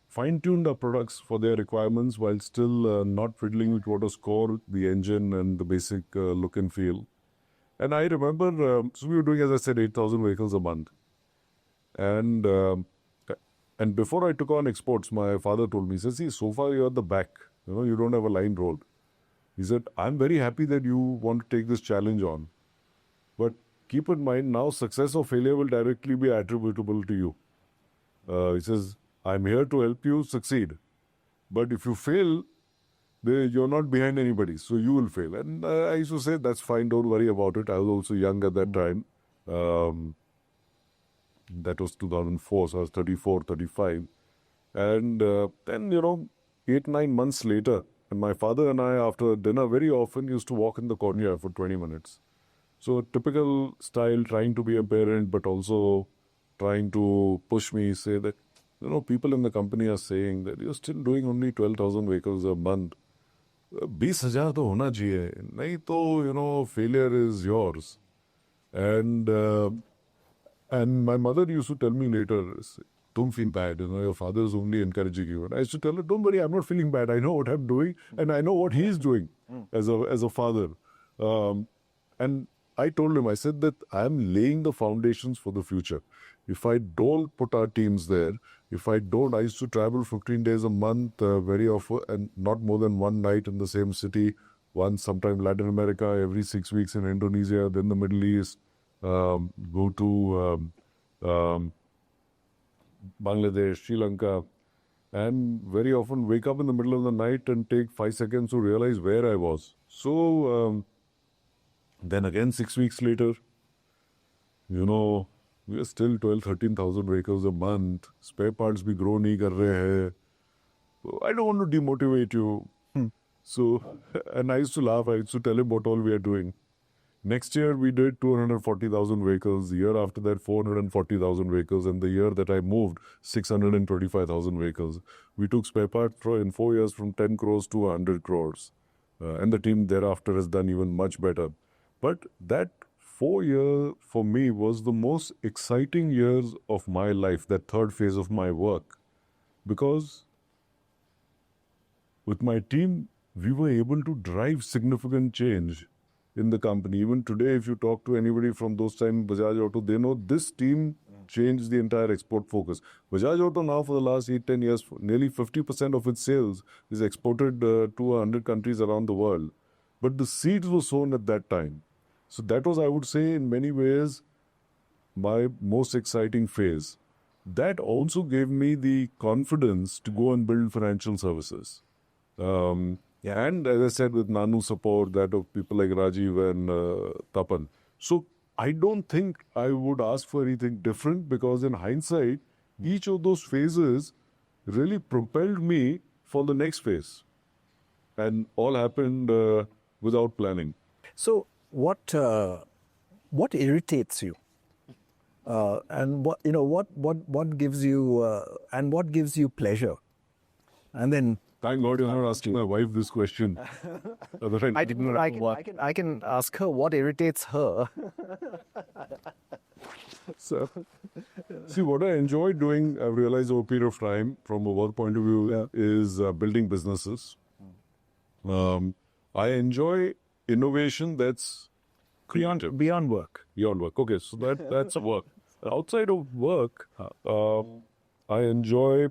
fine-tuned our products for their requirements while still not fiddling with what was core, the engine and the basic look and feel. And I remember, so we were doing, as I said, 8,000 vehicles a month. And before I took on exports, my father told me, he said, see, so far you're at the back. You don't have a line role. He said, I'm very happy that you want to take this challenge on. But keep in mind, now success or failure will directly be attributable to you. He says, I'm here to help you succeed. But if you fail, you're not behind anybody, so you will fail. And I used to say, that's fine, don't worry about it. I was also young at that time. That was 2004, so I was 34, 35. And then, 8-9 months later, and my father and I, after dinner, very often used to walk in the courtyard for 20 minutes. So typical style, trying to be a parent, but also trying to push me, say that, people in the company are saying that you're still doing only 12,000 vehicles a month. 20,000 to hona chahiye. Nahi to, failure is yours. And my mother used to tell me later, don't feel bad, your father is only encouraging you. And I used to tell her, don't worry, I'm not feeling bad. I know what I'm doing and I know what he's doing as a father. And I told him, I said that I'm laying the foundations for the future. If I don't put our teams there, I used to travel 15 days a month very often, and not more than one night in the same city, once, sometime Latin America, every 6 weeks in Indonesia, then the Middle East, go to Bangladesh, Sri Lanka, and very often wake up in the middle of the night and take 5 seconds to realize where I was. So then again 6 weeks later, we are still 12,000-13,000 vehicles a month. Spare parts bhi grow nahi kar rahe hai. So I don't want to demotivate you. So, and I used to laugh. I used to tell him what all we are doing. Next year we did 240,000 vehicles. The year after that 440,000 vehicles. And the year that I moved, 625,000 vehicles. We took spare parts in 4 years from 10 crores to 100 crores. And the team thereafter has done even much better. But that 4 years for me was the most exciting years of my life, that third phase of my work. Because with my team, we were able to drive significant change in the company. Even today, if you talk to anybody from those times, Bajaj Auto, they know this team changed the entire export focus. Bajaj Auto now for the last 8-10 years, nearly 50% of its sales is exported to 100 countries around the world. But the seeds were sown at that time. So that was, I would say, in many ways, my most exciting phase. That also gave me the confidence to go and build financial services. And as I said, with Nanu support, that of people like Rajiv and Tapan. So I don't think I would ask for anything different, because in hindsight, each of those phases really propelled me for the next phase. And all happened without planning. So what irritates you? And what gives you pleasure? And then Thank God you're not asking my wife this question. I can ask her what irritates her. So, see, what I enjoy doing, I've realized over a period of time, from a work point of view, is building businesses. I enjoy innovation that's creative. Beyond work. Beyond work. Okay, so that's a work. Outside of work, I enjoy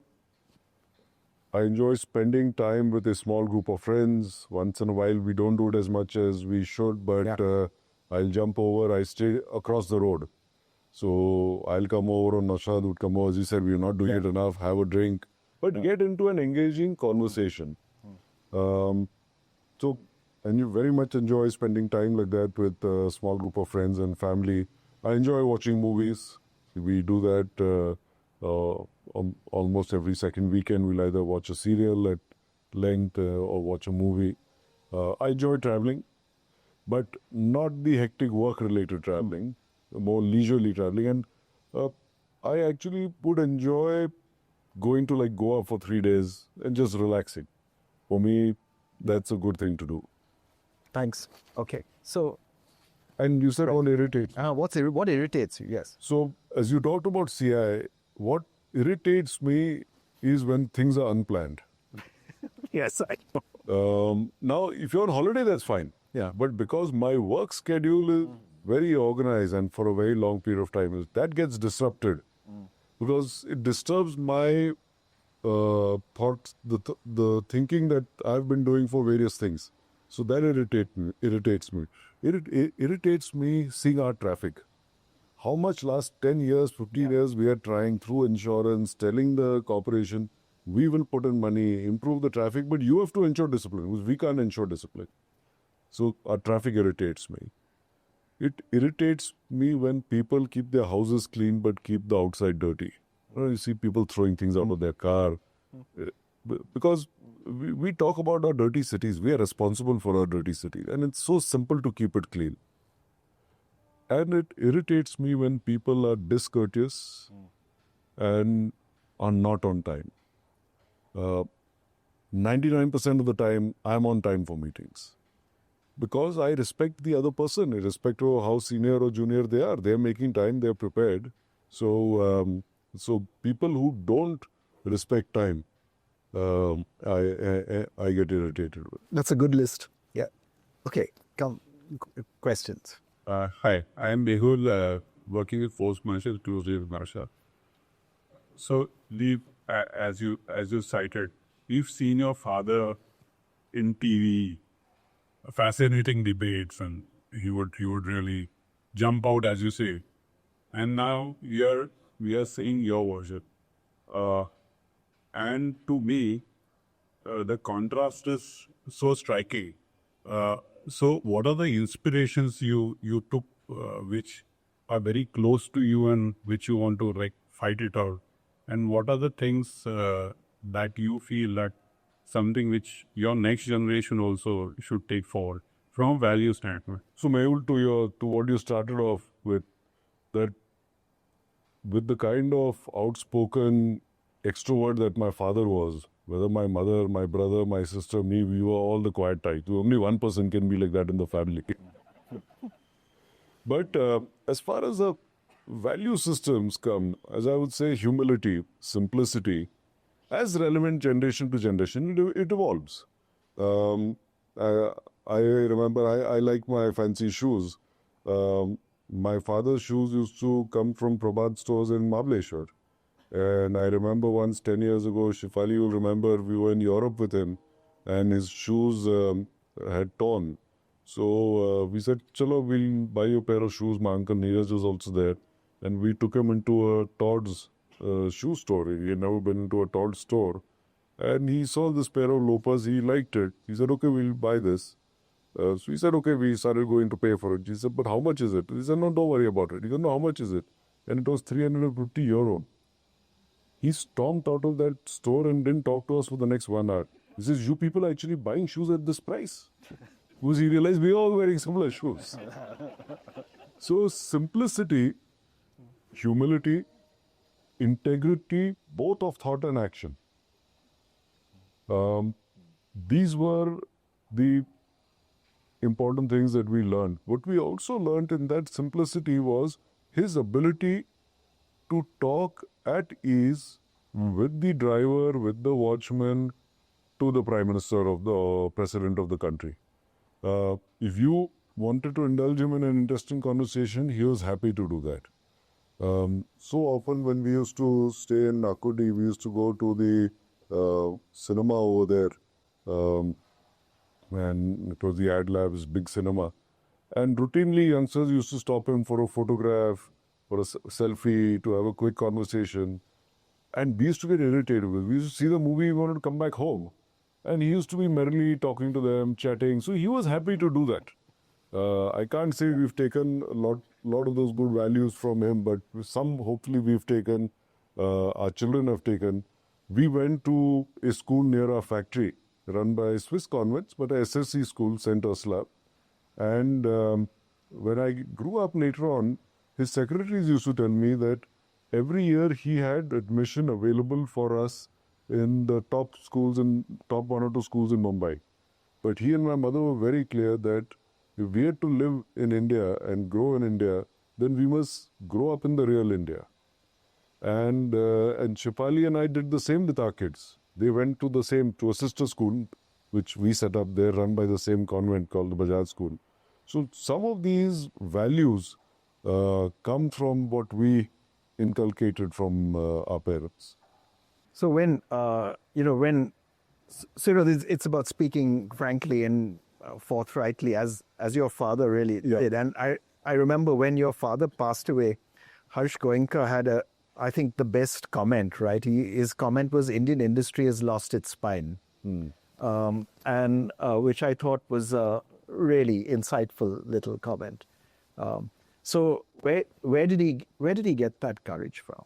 spending time with a small group of friends. Once in a while, we don't do it as much as we should, but I'll jump over. I stay across the road. So I'll come over, or Naushad would come over. As you said, we're not doing it enough. Have a drink, but get into an engaging conversation. And you very much enjoy spending time like that with a small group of friends and family. I enjoy watching movies. We do that almost every second weekend. We'll either watch a serial at length or watch a movie. I enjoy traveling, but not the hectic work-related traveling, more leisurely traveling. And I actually would enjoy going to like Goa for 3 days and just relaxing. For me, that's a good thing to do. Thanks. Okay. So, and you said what irritates. What irritates you? Yes. So, as you talked about CI, what irritates me is when things are unplanned. Yes, I know. Now, if you're on holiday, that's fine. Yeah. But because my work schedule is very organized and for a very long period of time, that gets disrupted because it disturbs my thoughts, the thinking that I've been doing for various things. So that irritates me. It irritates me seeing our traffic. How much last 10 years, 15 years we are trying through insurance, telling the corporation, we will put in money, improve the traffic, but you have to ensure discipline, because we can't ensure discipline. So our traffic irritates me. It irritates me when people keep their houses clean but keep the outside dirty. You see people throwing things out of their car. Because we talk about our dirty cities. We are responsible for our dirty cities. And it's so simple to keep it clean. And it irritates me when people are discourteous and are not on time. 99% of the time, I'm on time for meetings. Because I respect the other person, irrespective of how senior or junior they are. They're making time, they're prepared. So, people who don't respect time, I get irritated with. That's a good list. Yeah. Okay. Come. Questions. Hi, I am Behul, working with Force Marshal closely with Marsha. So, as you cited, you've seen your father in TV, fascinating debates, and he would really jump out, as you say. And now we are seeing your version. And to me, the contrast is so striking. So what are the inspirations you took which are very close to you and which you want to like fight it out? And what are the things that you feel that something which your next generation also should take forward from a value standpoint? So Mehul, to what you started off with, that with the kind of outspoken extrovert that my father was, whether my mother, my brother, my sister, me, we were all the quiet type. Only one person can be like that in the family. But as far as the value systems come, as I would say, humility, simplicity, as relevant generation to generation, it evolves. Um, I remember I like my fancy shoes. My father's shoes used to come from Prabhat stores in Mahabaleshwar. And I remember once 10 years ago, Shifali, you'll remember we were in Europe with him and his shoes had torn. So we said, Chalo, we'll buy you a pair of shoes. My uncle Neeraj was also there. And we took him into a Todd's shoe store. He had never been into a Todd store. And he saw this pair of loafers. He liked it. He said, okay, we'll buy this. So he said, okay, we started going to pay for it. He said, but how much is it? He said, no, don't worry about it. He said, no, how much is it? And it was 350 euro. He stormed out of that store and didn't talk to us for the next 1 hour. He says, you people are actually buying shoes at this price. Because he realized we are all wearing similar shoes. So simplicity, humility, integrity, both of thought and action. These were the important things that we learned. What we also learned in that simplicity was his ability to talk at ease with the driver, with the watchman, to the Prime Minister of the President of the country. If you wanted to indulge him in an interesting conversation, he was happy to do that. So often when we used to stay in Nakudi, we used to go to the cinema over there. And it was the Ad Lab's big cinema. And routinely youngsters used to stop him for a photograph, for a selfie, to have a quick conversation. And we used to get irritated with it. We used to see the movie, we wanted to come back home. And he used to be merrily talking to them, chatting. So he was happy to do that. I can't say we've taken a lot of those good values from him, but some hopefully we've taken, our children have taken. We went to a school near our factory, run by Swiss convents, but a SSC school, St. Ursula. And when I grew up later on, his secretaries used to tell me that every year he had admission available for us in the top schools, in top 1 or 2 schools in Mumbai. But he and my mother were very clear that if we had to live in India and grow in India, then we must grow up in the real India. And Shifali and I did the same with our kids. They went to a sister school, which we set up there, run by the same convent called the Bajaj School. So some of these values come from what we inculcated from our parents. So it's about speaking frankly and forthrightly as your father really did. And I remember when your father passed away, Harsh Goenka had I think the best comment, right? His comment was, Indian industry has lost its spine. And which I thought was a really insightful little comment. So where did he get that courage from?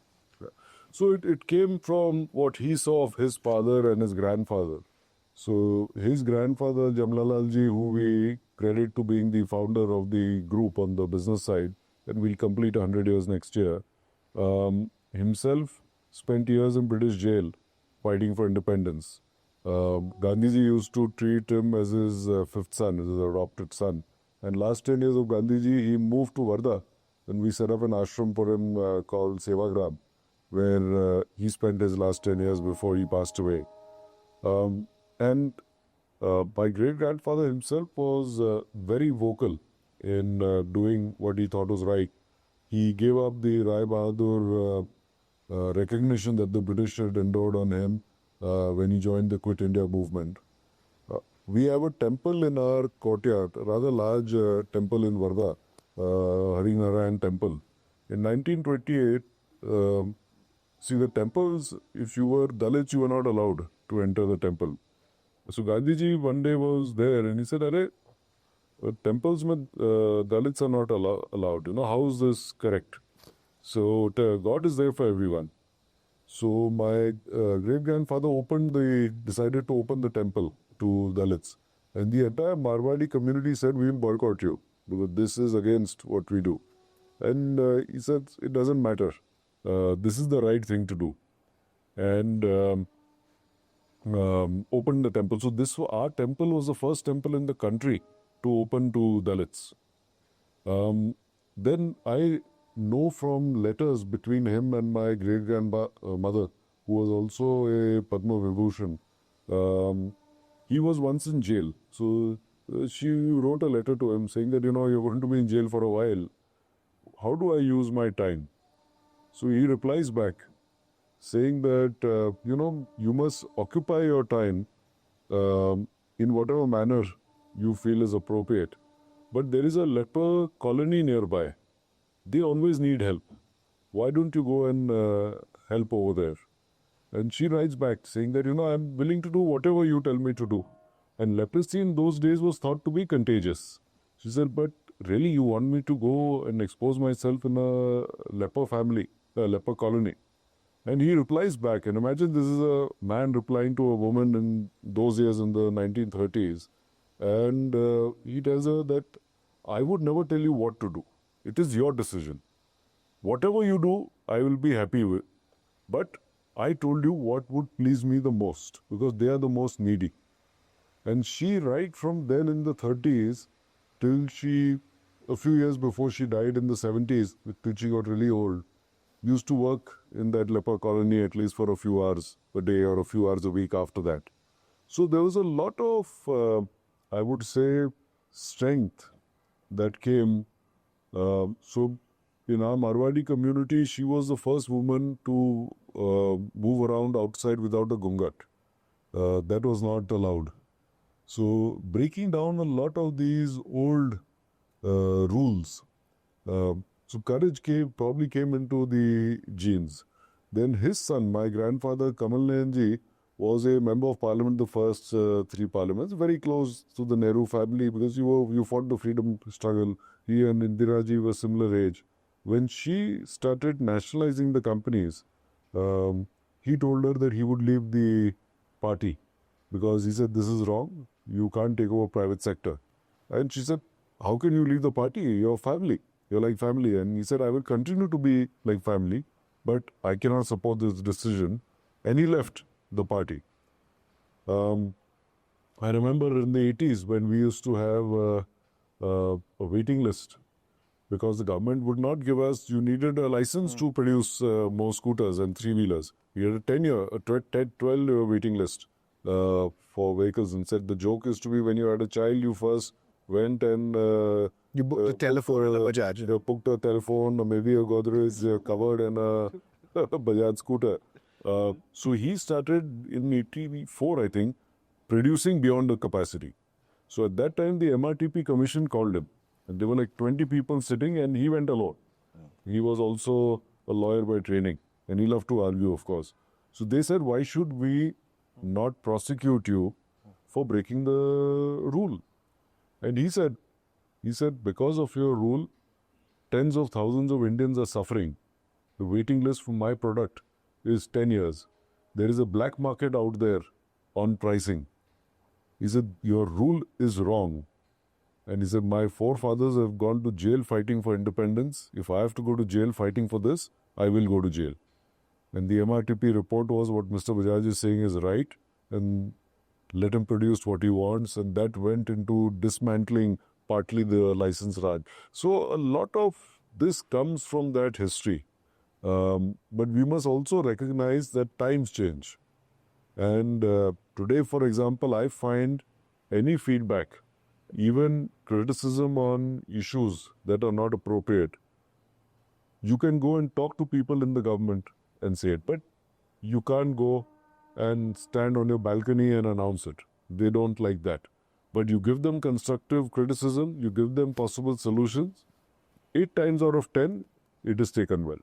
So it came from what he saw of his father and his grandfather. So his grandfather, Jamnalalji, who we credit to being the founder of the group on the business side, and we'll complete 100 years next year, himself spent years in British jail fighting for independence. Gandhiji used to treat him as his fifth son, as his adopted son. And last 10 years of Gandhiji, he moved to Varda, and we set up an ashram for him called Sevagram, where he spent his last 10 years before he passed away. And my great-grandfather himself was very vocal in doing what he thought was right. He gave up the Rai Bahadur recognition that the British had endowed on him when he joined the Quit India movement. We have a temple in our courtyard, a rather large temple in Varda, Harinarayan Temple. In 1928, see, the temples, if you were Dalits, you were not allowed to enter the temple. So Gandhiji one day was there and he said, "Arey, temples mein Dalits are not allowed. How is this correct?" So God is there for everyone. So my great-grandfather decided to open the temple to Dalits. And the entire Marwadi community said, "We will boycott you because this is against what we do." And he said, "It doesn't matter. This is the right thing to do." And opened the temple. So our temple was the first temple in the country to open to Dalits. Then I know from letters between him and my great-grandmother who was also a Padma Vibhushan, he was once in jail. So she wrote a letter to him saying that, you're going to be in jail for a while. How do I use my time? So he replies back saying that, you must occupy your time in whatever manner you feel is appropriate. But there is a leper colony nearby. They always need help. Why don't you go and help over there? And she writes back saying that, I'm willing to do whatever you tell me to do. And leprosy in those days was thought to be contagious. She said, but really you want me to go and expose myself in a leper family, a leper colony? And he replies back, and imagine this is a man replying to a woman in those years in the 1930s. And he tells her that I would never tell you what to do. It is your decision. Whatever you do, I will be happy with. But I told you what would please me the most, because they are the most needy. And she, right from then in the 30s till a few years before she died in the 70s, till she got really old, used to work in that leper colony at least for a few hours a day or a few hours a week after that. So there was a lot of, I would say, strength that came. So in our Marwadi community, she was the first woman to move around outside without a gungat. That was not allowed. So breaking down a lot of these old rules. So courage probably came into the genes. Then his son, my grandfather Kamal Nayan ji, was a member of parliament, the first three parliaments, very close to the Nehru family because you fought the freedom struggle. He and Indira ji were similar age. When she started nationalizing the companies, he told her that he would leave the party because he said, this is wrong. You can't take over private sector. And she said, how can you leave the party? You're family. You're like family. And he said, I will continue to be like family, but I cannot support this decision. And he left the party. I remember in the 80s when we used to have a waiting list because the government would not give us, you needed a license to produce more scooters and three-wheelers. We had a 12-year waiting list for vehicles, and said the joke is to be when you had a child, you first went and you booked a telephone and a Bajaj. You booked a telephone or maybe a Godrej covered and a Bajaj scooter. So he started in 84, I think, producing beyond the capacity. So at that time, the MRTP commission called him. And there were like 20 people sitting and he went alone. He was also a lawyer by training and he loved to argue, of course. So they said, why should we not prosecute you for breaking the rule? And he said, because of your rule, tens of thousands of Indians are suffering. The waiting list for my product is 10 years. There is a black market out there on pricing. He said, your rule is wrong. And he said, my forefathers have gone to jail fighting for independence. If I have to go to jail fighting for this, I will go to jail. And the MRTP report was what Mr. Bajaj is saying is right. And let him produce what he wants. And that went into dismantling partly the license Raj. So a lot of this comes from that history. But we must also recognize that times change. And today, for example, I find any feedback, even criticism on issues that are not appropriate, you can go and talk to people in the government and say it. But you can't go and stand on your balcony and announce it. They don't like that. But you give them constructive criticism, you give them possible solutions. 8 times out of 10, it is taken well.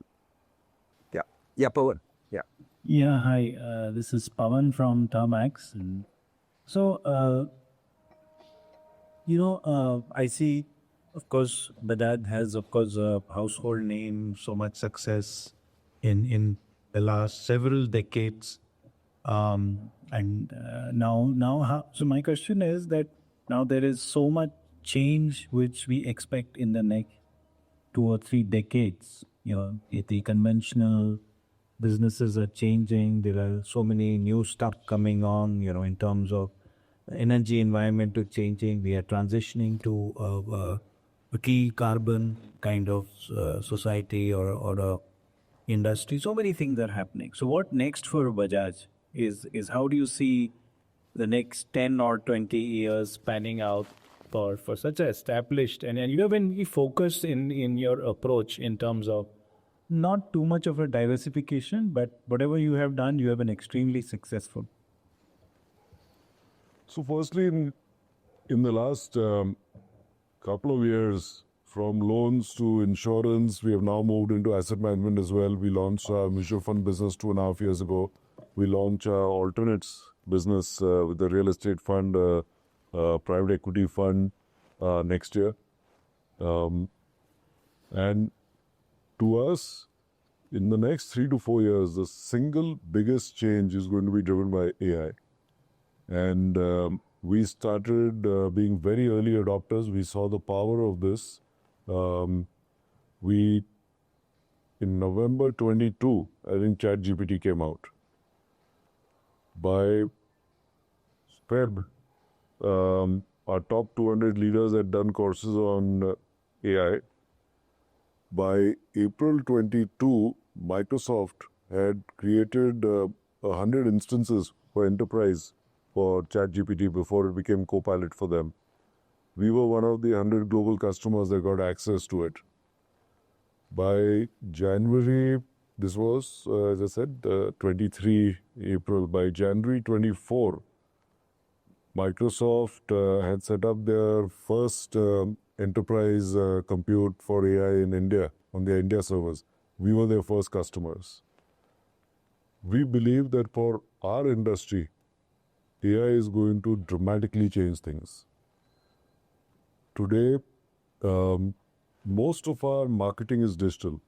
Yeah. Yeah, Pawan. Yeah. Yeah, hi. This is Pawan from Thermax. So, I see, of course, Bajaj has, of course, a household name, so much success in the last several decades. So my question is that now there is so much change which we expect in the next 2 or 3 decades. The conventional businesses are changing. There are so many new stuff coming on, in terms of energy environment is changing. We are transitioning to a key carbon kind of society or industry. So many things are happening. So what next for Bajaj is how do you see the next 10 or 20 years panning out for such a established and you have been very focused in your approach in terms of not too much of a diversification, but whatever you have done, you have been extremely successful. So, firstly, in the last couple of years, from loans to insurance, we have now moved into asset management as well. We launched our mutual fund business 2.5 years ago. We launched our alternates business with the real estate fund, private equity fund next year. And to us, in the next 3 to 4 years, the single biggest change is going to be driven by AI. And we started being very early adopters. We saw the power of this. In November 22, I think ChatGPT came out. By Feb, our top 200 leaders had done courses on AI. By April 22, Microsoft had created 100 instances for enterprise for ChatGPT before it became Copilot for them. We were one of the 100 global customers that got access to it. By January, this was, as I said, 23 April. By January 24, Microsoft had set up their first enterprise compute for AI in India on their India servers. We were their first customers. We believe that for our industry, AI is going to dramatically change things. Today, most of our marketing is digital.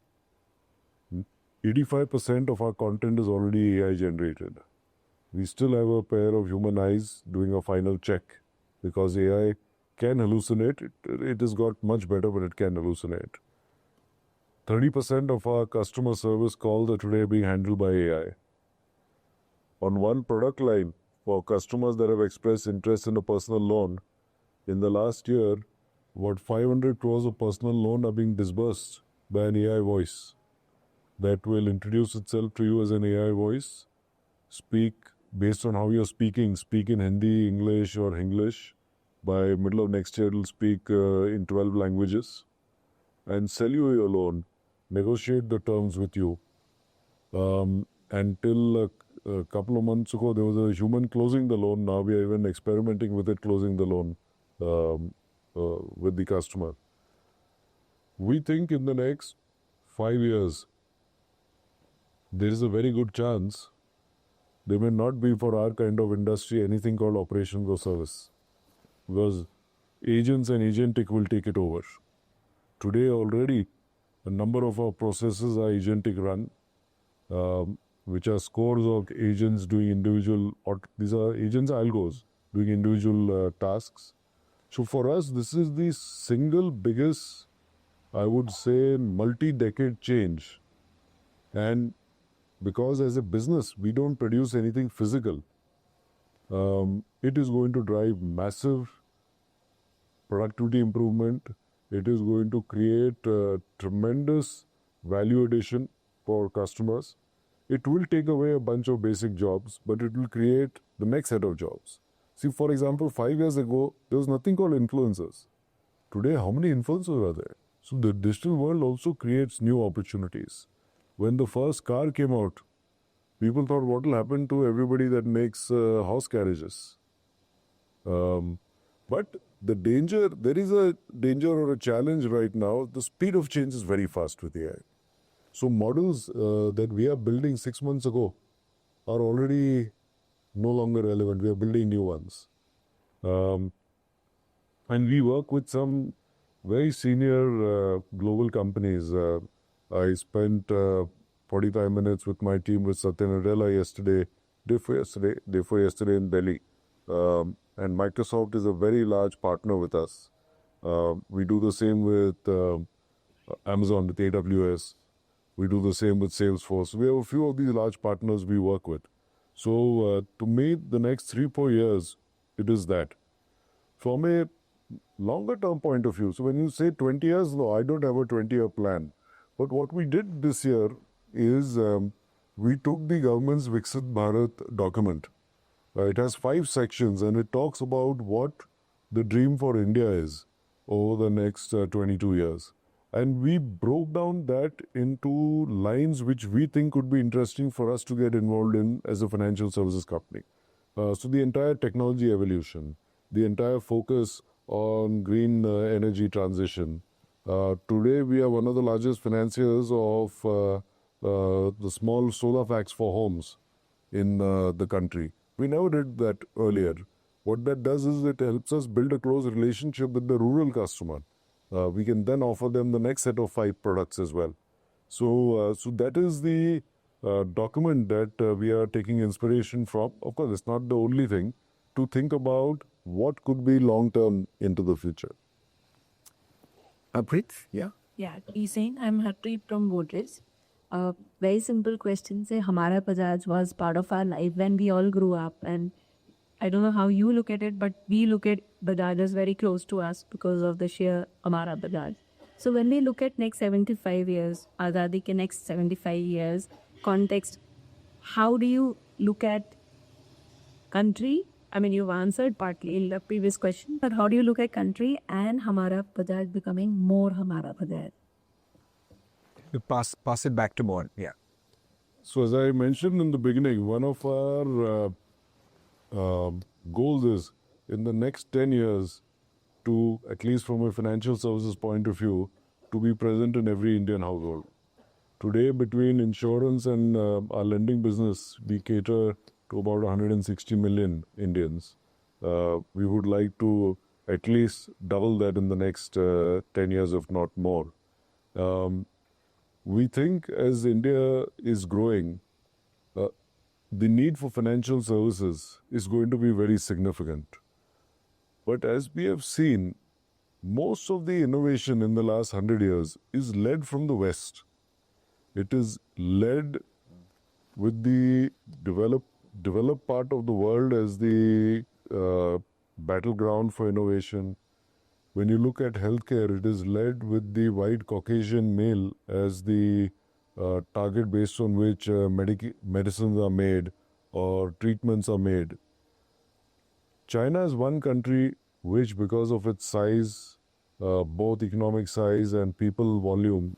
85% of our content is already AI generated. We still have a pair of human eyes doing a final check because AI can hallucinate. It has got much better, but it can hallucinate. 30% of our customer service calls are today being handled by AI. On one product line, for customers that have expressed interest in a personal loan, in the last year, about 500 crores of personal loan are being disbursed by an AI voice that will introduce itself to you as an AI voice, speak based on how you're speaking, speak in Hindi, English or English. By middle of next year, it will speak in 12 languages and sell you your loan, negotiate the terms with you. Until a couple of months ago, there was a human closing the loan. Now we are even experimenting with it closing the loan with the customer. We think in the next 5 years, there is a very good chance there may not be for our kind of industry anything called operations or service, because agents and agentic will take it over. Today already, a number of our processes are agentic run, which are scores of agents doing individual, or these are agents algos doing individual tasks. So for us, this is the single biggest, I would say, multi-decade change. And because as a business, we don't produce anything physical, it is going to drive massive productivity improvement. It is going to create tremendous value addition for customers. It will take away a bunch of basic jobs, but it will create the next set of jobs. See, for example, 5 years ago, there was nothing called influencers. Today, how many influencers are there? So the digital world also creates new opportunities. When the first car came out, people thought, what will happen to everybody that makes house carriages? But the danger, there is a danger or a challenge right now. The speed of change is very fast with AI. So models that we are building 6 months ago are already no longer relevant. We are building new ones. And we work with some very senior global companies. I spent 45 minutes with my team with Satya Nadella yesterday, day before yesterday in Delhi. And Microsoft is a very large partner with us. We do the same with Amazon, with AWS. We do the same with Salesforce. We have a few of these large partners we work with. So to me, the next 3-4 years, it is that. From a longer term point of view, so when you say 20 years, no, I don't have a 20-year plan. But what we did this year is we took the government's Viksit Bharat document. It has 5 sections and it talks about what the dream for India is over the next 22 years. And we broke down that into lines which we think could be interesting for us to get involved in as a financial services company. So the entire technology evolution, the entire focus on green energy transition. Today we are one of the largest financiers of the small solar packs for homes in the country. We never did that earlier. What that does is it helps us build a close relationship with the rural customer. We can then offer them the next set of 5 products as well. So that is the document that we are taking inspiration from. Of course, it's not the only thing to think about what could be long term into the future. Preet, yeah. Yeah, Singh. I'm Harpreet from Godrej. Very simple question. Say, Hamara Bajaj was part of our life when we all grew up, and I don't know how you look at it, but we look at Bajaj as very close to us because of the sheer Hamara Bajaj. So when we look at next 75 years, Azadi ke next 75 years context, how do you look at country? I mean, you've answered partly in the previous question, but how do you look at country and Hamara Bajaj becoming more Hamara Bajaj? You pass it back to Mohan. Yeah. So as I mentioned in the beginning, one of our goals is in the next 10 years to, at least from a financial services point of view, to be present in every Indian household. Today, between insurance and our lending business, we cater to about 160 million Indians. We would like to at least double that in the next 10 years, if not more. We think as India is growing, the need for financial services is going to be very significant. But as we have seen, most of the innovation in the last 100 years is led from the West. It is led with the developed part of the world as the battleground for innovation. When you look at healthcare, it is led with the white Caucasian male as the target based on which medicines are made or treatments are made. China is one country which, because of its size, both economic size and people volume,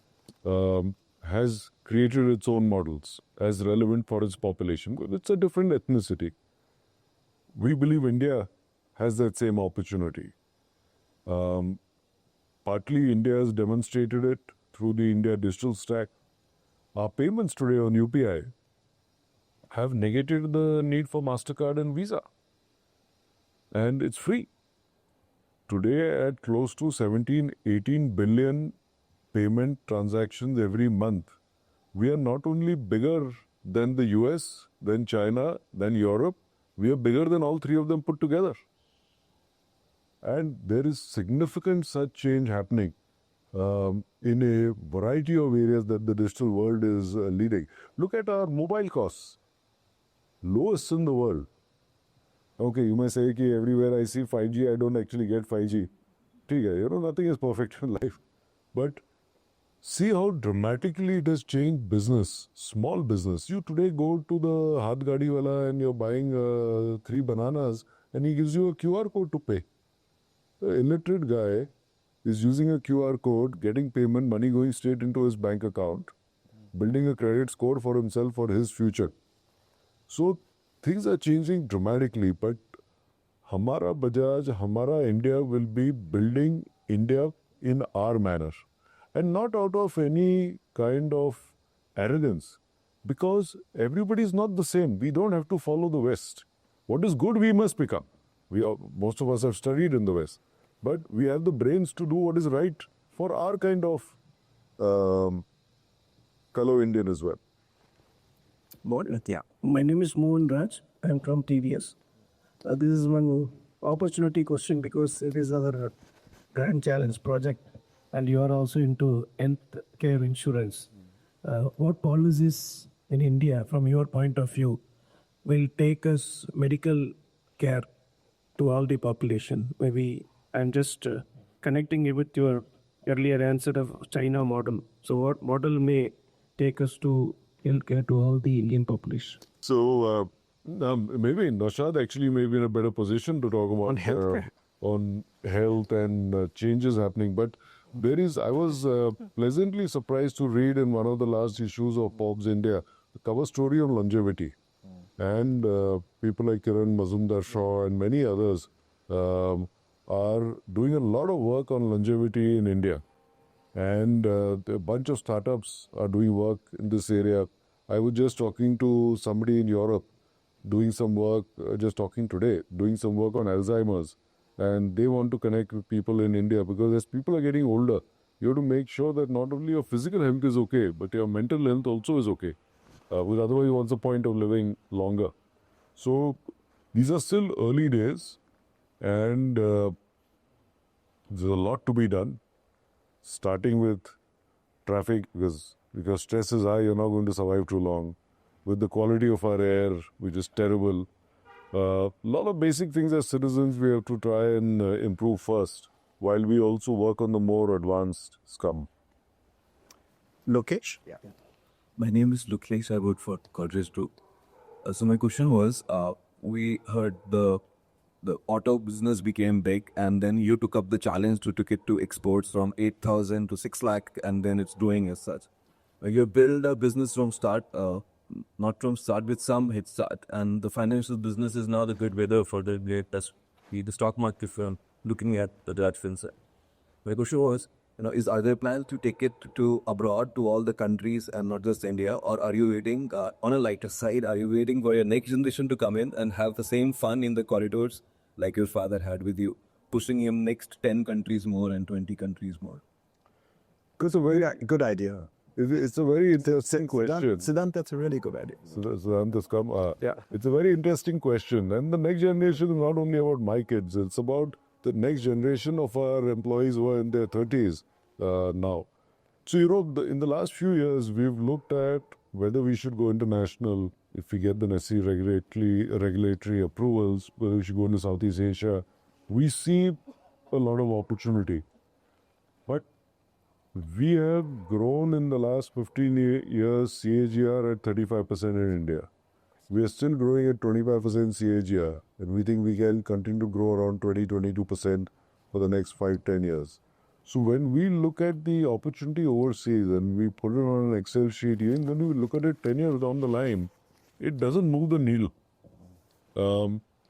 has created its own models as relevant for its population. It's a different ethnicity. We believe India has that same opportunity. Partly India has demonstrated it through the India digital stack. Our payments today on UPI have negated the need for MasterCard and Visa. And it's free. Today at close to 17-18 billion payment transactions every month, we are not only bigger than the US, than China, than Europe, we are bigger than all 3 of them put together. And there is significant such change happening in a variety of areas that the digital world is leading. Look at our mobile costs, lowest in the world. Okay, you may say that everywhere I see 5G, I don't actually get 5G. You know, nothing is perfect in life. But see how dramatically it has changed business, small business. You today go to the Haath Gadi wala and you're buying 3 bananas and he gives you a QR code to pay. The illiterate guy is using a QR code, getting payment, money going straight into his bank account, building a credit score for himself for his future. So things are changing dramatically, but Hamara Bajaj, Hamara India will be building India in our manner. And not out of any kind of arrogance, because everybody is not the same. We don't have to follow the West. What is good, we must pick up. Most of us have studied in the West. But we have the brains to do what is right for our kind of fellow Indian as well. Mohan, yeah. My name is Mohan Raj. I'm from TVS. This is one opportunity question because it is our grand challenge project, and you are also into health care insurance. What policies in India, from your point of view, will take us medical care to all the population? Maybe I'm just connecting it with your earlier answer of China model. So what model may take us to healthcare to all the Indian population. So maybe Naushad actually may be in a better position to talk about On healthcare. on health and changes happening. But I was pleasantly surprised to read in one of the last issues of Forbes India the cover story on longevity, and people like Kiran Mazumdar-Shaw and many others are doing a lot of work on longevity in India. And a bunch of startups are doing work in this area. I was just talking to somebody in Europe doing some work, just talking today, doing some work on Alzheimer's. And they want to connect with people in India because as people are getting older, you have to make sure that not only your physical health is okay, but your mental health also is okay. Because otherwise, what's the point of living longer? So these are still early days, and there's a lot to be done. Starting with traffic, because stress is high, you're not going to survive too long. With the quality of our air, which is terrible. A lot of basic things as citizens we have to try and improve first, while we also work on the more advanced scum. Lokesh? My name is Luklesh. I work for Godrej Group. So my question was, we heard the auto business became big, and then you took up the challenge to took it to exports from 8,000 to 6 lakh, and then it's doing as such. You build a business from start, not from start with some hit start, and the financial business is now the good weather for the stock market firm looking at the Dutch FinSec. My question was, are there plans to take it to abroad to all the countries and not just India, or are you waiting on a lighter side? Are you waiting for your next generation to come in and have the same fun in the corridors like your father had with you, pushing him next 10 countries more and 20 countries more? It's a very, Good idea. it's a very interesting question. Siddhant, that's a really good idea. It's a very interesting question. And the next generation is not only about my kids, it's about the next generation of our employees who are in their 30s now. So, in the last few years, we've looked at whether we should go international, if we get the necessary regulatory approvals, whether we should go into Southeast Asia. We see a lot of opportunity. But we have grown in the last 15 years CAGR at 35% in India. We are still growing at 25% CAGR, and we think we can continue to grow around 20-22% for the next 5-10 years. So when we look at the opportunity overseas and we put it on an Excel sheet, even when we look at it 10 years down the line, it doesn't move the needle.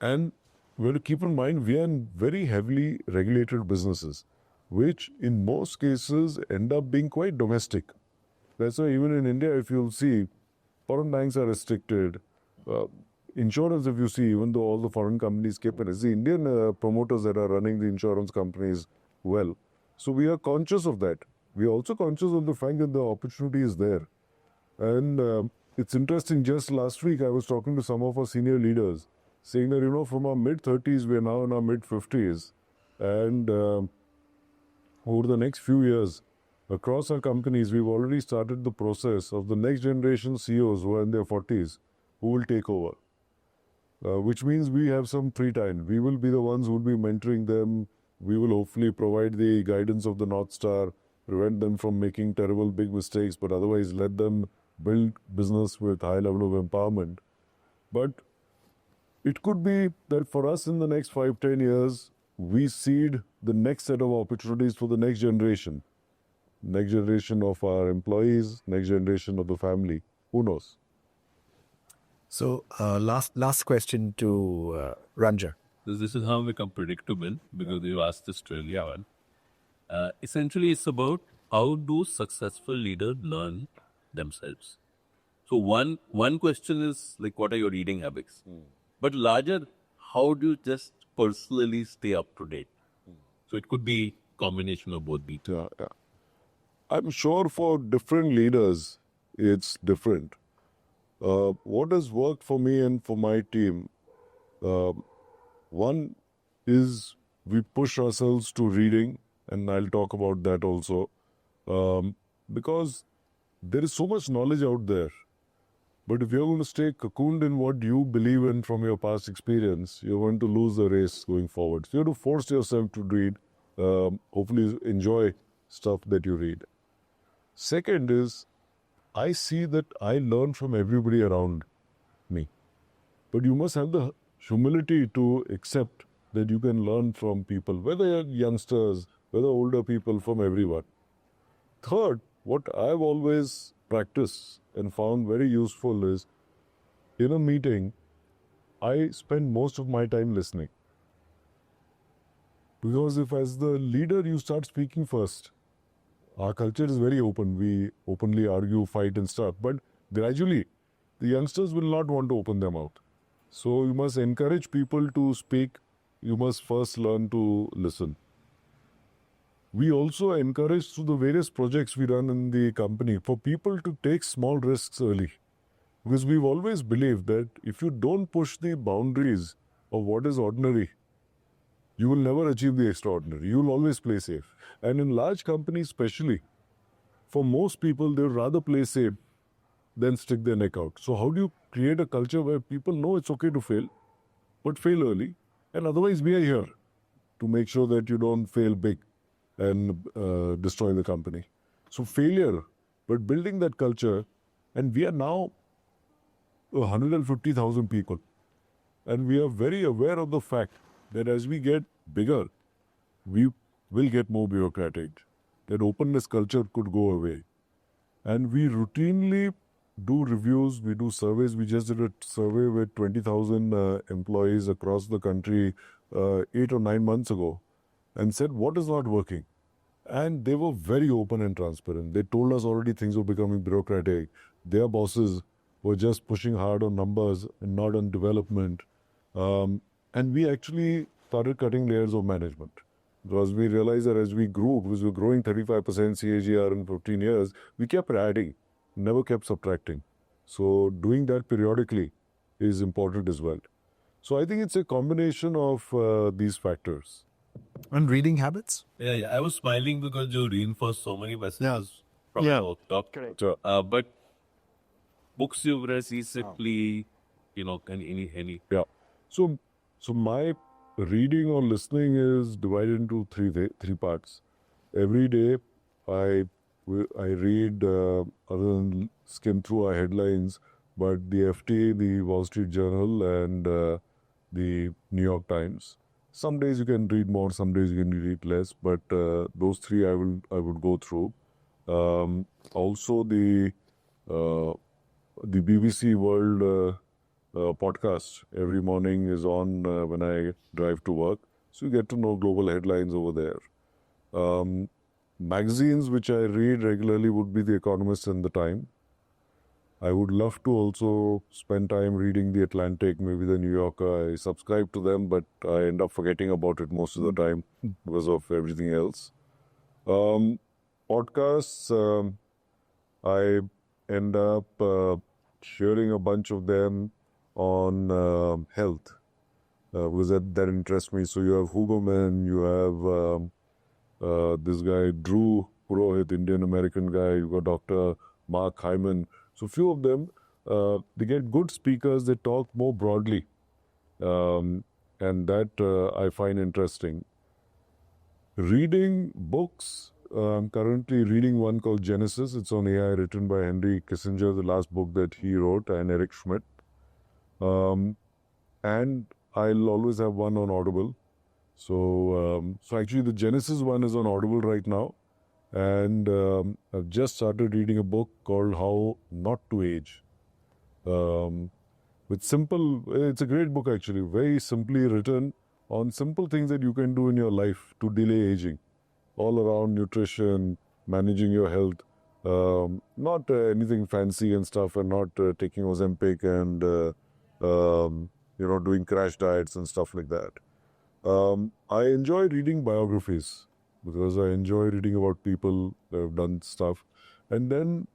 And we have to keep in mind, we are in very heavily regulated businesses, which in most cases end up being quite domestic. That's why even in India, if you'll see, foreign banks are restricted. Insurance, if you see, even though all the foreign companies keep it, it's the Indian promoters that are running the insurance companies well. So we are conscious of that. We are also conscious of the fact that the opportunity is there. And it's interesting, just last week I was talking to some of our senior leaders saying that, from our mid-30s, we are now in our mid-50s. And over the next few years, across our companies, we've already started the process of the next generation CEOs who are in their 40s, who will take over. Which means we have some free time. We will be the ones who will be mentoring them. We will hopefully provide the guidance of the North Star, prevent them from making terrible big mistakes, but otherwise let them build business with high level of empowerment. But it could be that for us in the next 5-10 years, we seed the next set of opportunities for the next generation of our employees, next generation of the family. Who knows? So, last question to Ranja. This is how we become predictable, because you asked this to earlier on. Essentially, it's about how do successful leaders learn themselves. So one question is like, what are your reading habits? But larger, how do you just personally stay up to date? So it could be combination of both. Yeah. I'm sure for different leaders, it's different. What has worked for me and for my team, one is we push ourselves to reading, and I'll talk about that also, because there is so much knowledge out there. But if you're going to stay cocooned in what you believe in from your past experience, you're going to lose the race going forward. So you have to force yourself to read, hopefully enjoy stuff that you read. Second is, I see that I learn from everybody around me. But you must have the humility to accept that you can learn from people, whether you're youngsters, whether older people, from everyone. Third, what I've always practiced and found very useful is in a meeting, I spend most of my time listening. Because if as the leader you start speaking first, our culture is very open. We openly argue, fight and stuff. But gradually, the youngsters will not want to open their mouth. So you must encourage people to speak. You must first learn to listen. We also encourage through the various projects we run in the company for people to take small risks early. Because we've always believed that if you don't push the boundaries of what is ordinary, you will never achieve the extraordinary. You will always play safe. And in large companies especially, for most people, they would rather play safe than stick their neck out. So how do you create a culture where people know it's okay to fail, but fail early? And otherwise, we are here to make sure that you don't fail big and destroy the company. So failure, but building that culture, and we are now 150,000 people. And we are very aware of the fact that as we get bigger, we will get more bureaucratic. That openness culture could go away. And we routinely do reviews, we do surveys. We just did a survey with 20,000 employees across the country 8 or 9 months ago and said, what is not working? And they were very open and transparent. They told us already things were becoming bureaucratic. Their bosses were just pushing hard on numbers and not on development. And we actually started cutting layers of management. Because we realized that as we grew, because we were growing 35% CAGR in 15 years, we kept adding, never kept subtracting. So doing that periodically is important as well. So I think it's a combination of these factors. And reading habits? Yeah. I was smiling because you reinforced so many messages from Yeah. your talk. Correct. But books you've read recently, any. Yeah. So my reading or listening is divided into three parts. Every day, I read, other than skim through our headlines, but the FT, the Wall Street Journal, and the New York Times. Some days you can read more, some days you can read less, but those three I would go through. Also the BBC World podcast every morning is on when I drive to work. So you get to know global headlines over there. Magazines which I read regularly would be The Economist and The Time. I would love to also spend time reading The Atlantic, maybe The New Yorker. I subscribe to them, but I end up forgetting about it most of the time because of everything else. Podcasts, I end up sharing a bunch of them on health because that interests me. So you have Huberman, you have this guy Drew Purohit, Indian-American guy, you got Dr. Mark Hyman. So few of them, they get good speakers, they talk more broadly. And that I find interesting. Reading books, I'm currently reading one called Genesis. It's on AI, written by Henry Kissinger, the last book that he wrote, and Eric Schmidt. And I'll always have one on Audible. So actually the Genesis one is on Audible right now. And I've just started reading a book called How Not to Age. It's a great book actually, very simply written on simple things that you can do in your life to delay aging. All around nutrition, managing your health, not anything fancy and stuff, and not taking Ozempic and doing crash diets and stuff like that. I enjoy reading biographies because I enjoy reading about people that have done stuff. And then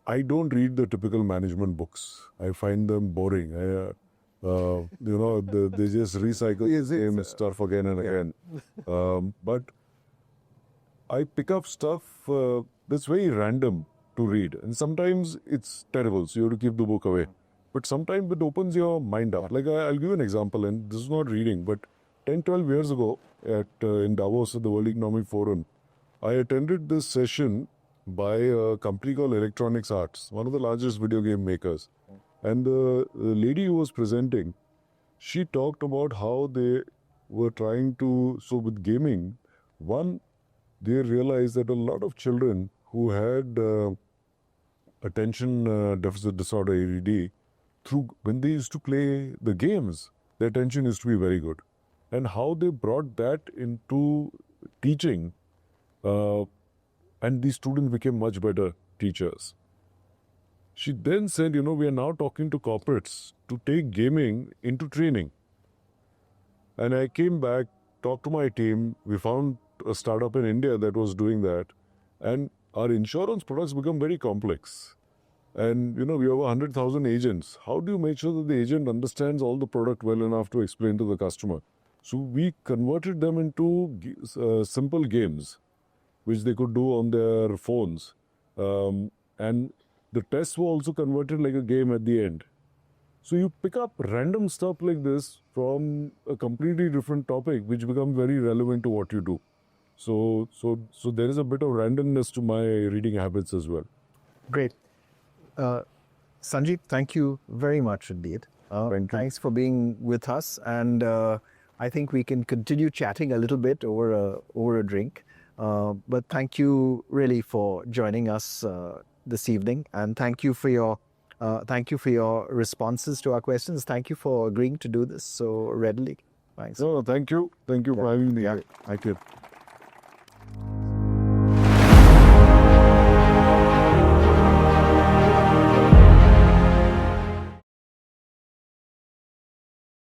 I don't read the typical management books. I find them boring. They just recycle the same stuff again and again. But I pick up stuff that's very random to read. And sometimes it's terrible, so you have to keep the book away. But sometimes it opens your mind up. Like I'll give you an example, and this is not reading, but 10, 12 years ago in Davos at the World Economic Forum, I attended this session by a company called Electronics Arts, one of the largest video game makers. And the lady who was presenting, she talked about how they were trying to, so with gaming, one, they realized that a lot of children who had attention deficit disorder, ADD, when they used to play the games, their attention used to be very good. And how they brought that into teaching, and these students became much better teachers. She then said, we are now talking to corporates to take gaming into training. And I came back, talked to my team. We found a startup in India that was doing that. And our insurance products become very complex. And, we have 100,000 agents. How do you make sure that the agent understands all the product well enough to explain to the customer? So we converted them into simple games, which they could do on their phones. And the tests were also converted like a game at the end. So you pick up random stuff like this from a completely different topic, which become very relevant to what you do. So there is a bit of randomness to my reading habits as well. Great. Sanjeev, thank you very much indeed. Thanks for being with us. And I think we can continue chatting a little bit over a drink. But thank you really for joining us this evening, and thank you for your responses to our questions. Thank you for agreeing to do this so readily. Thanks. No, thank you. Thank you for having me here. Thank you.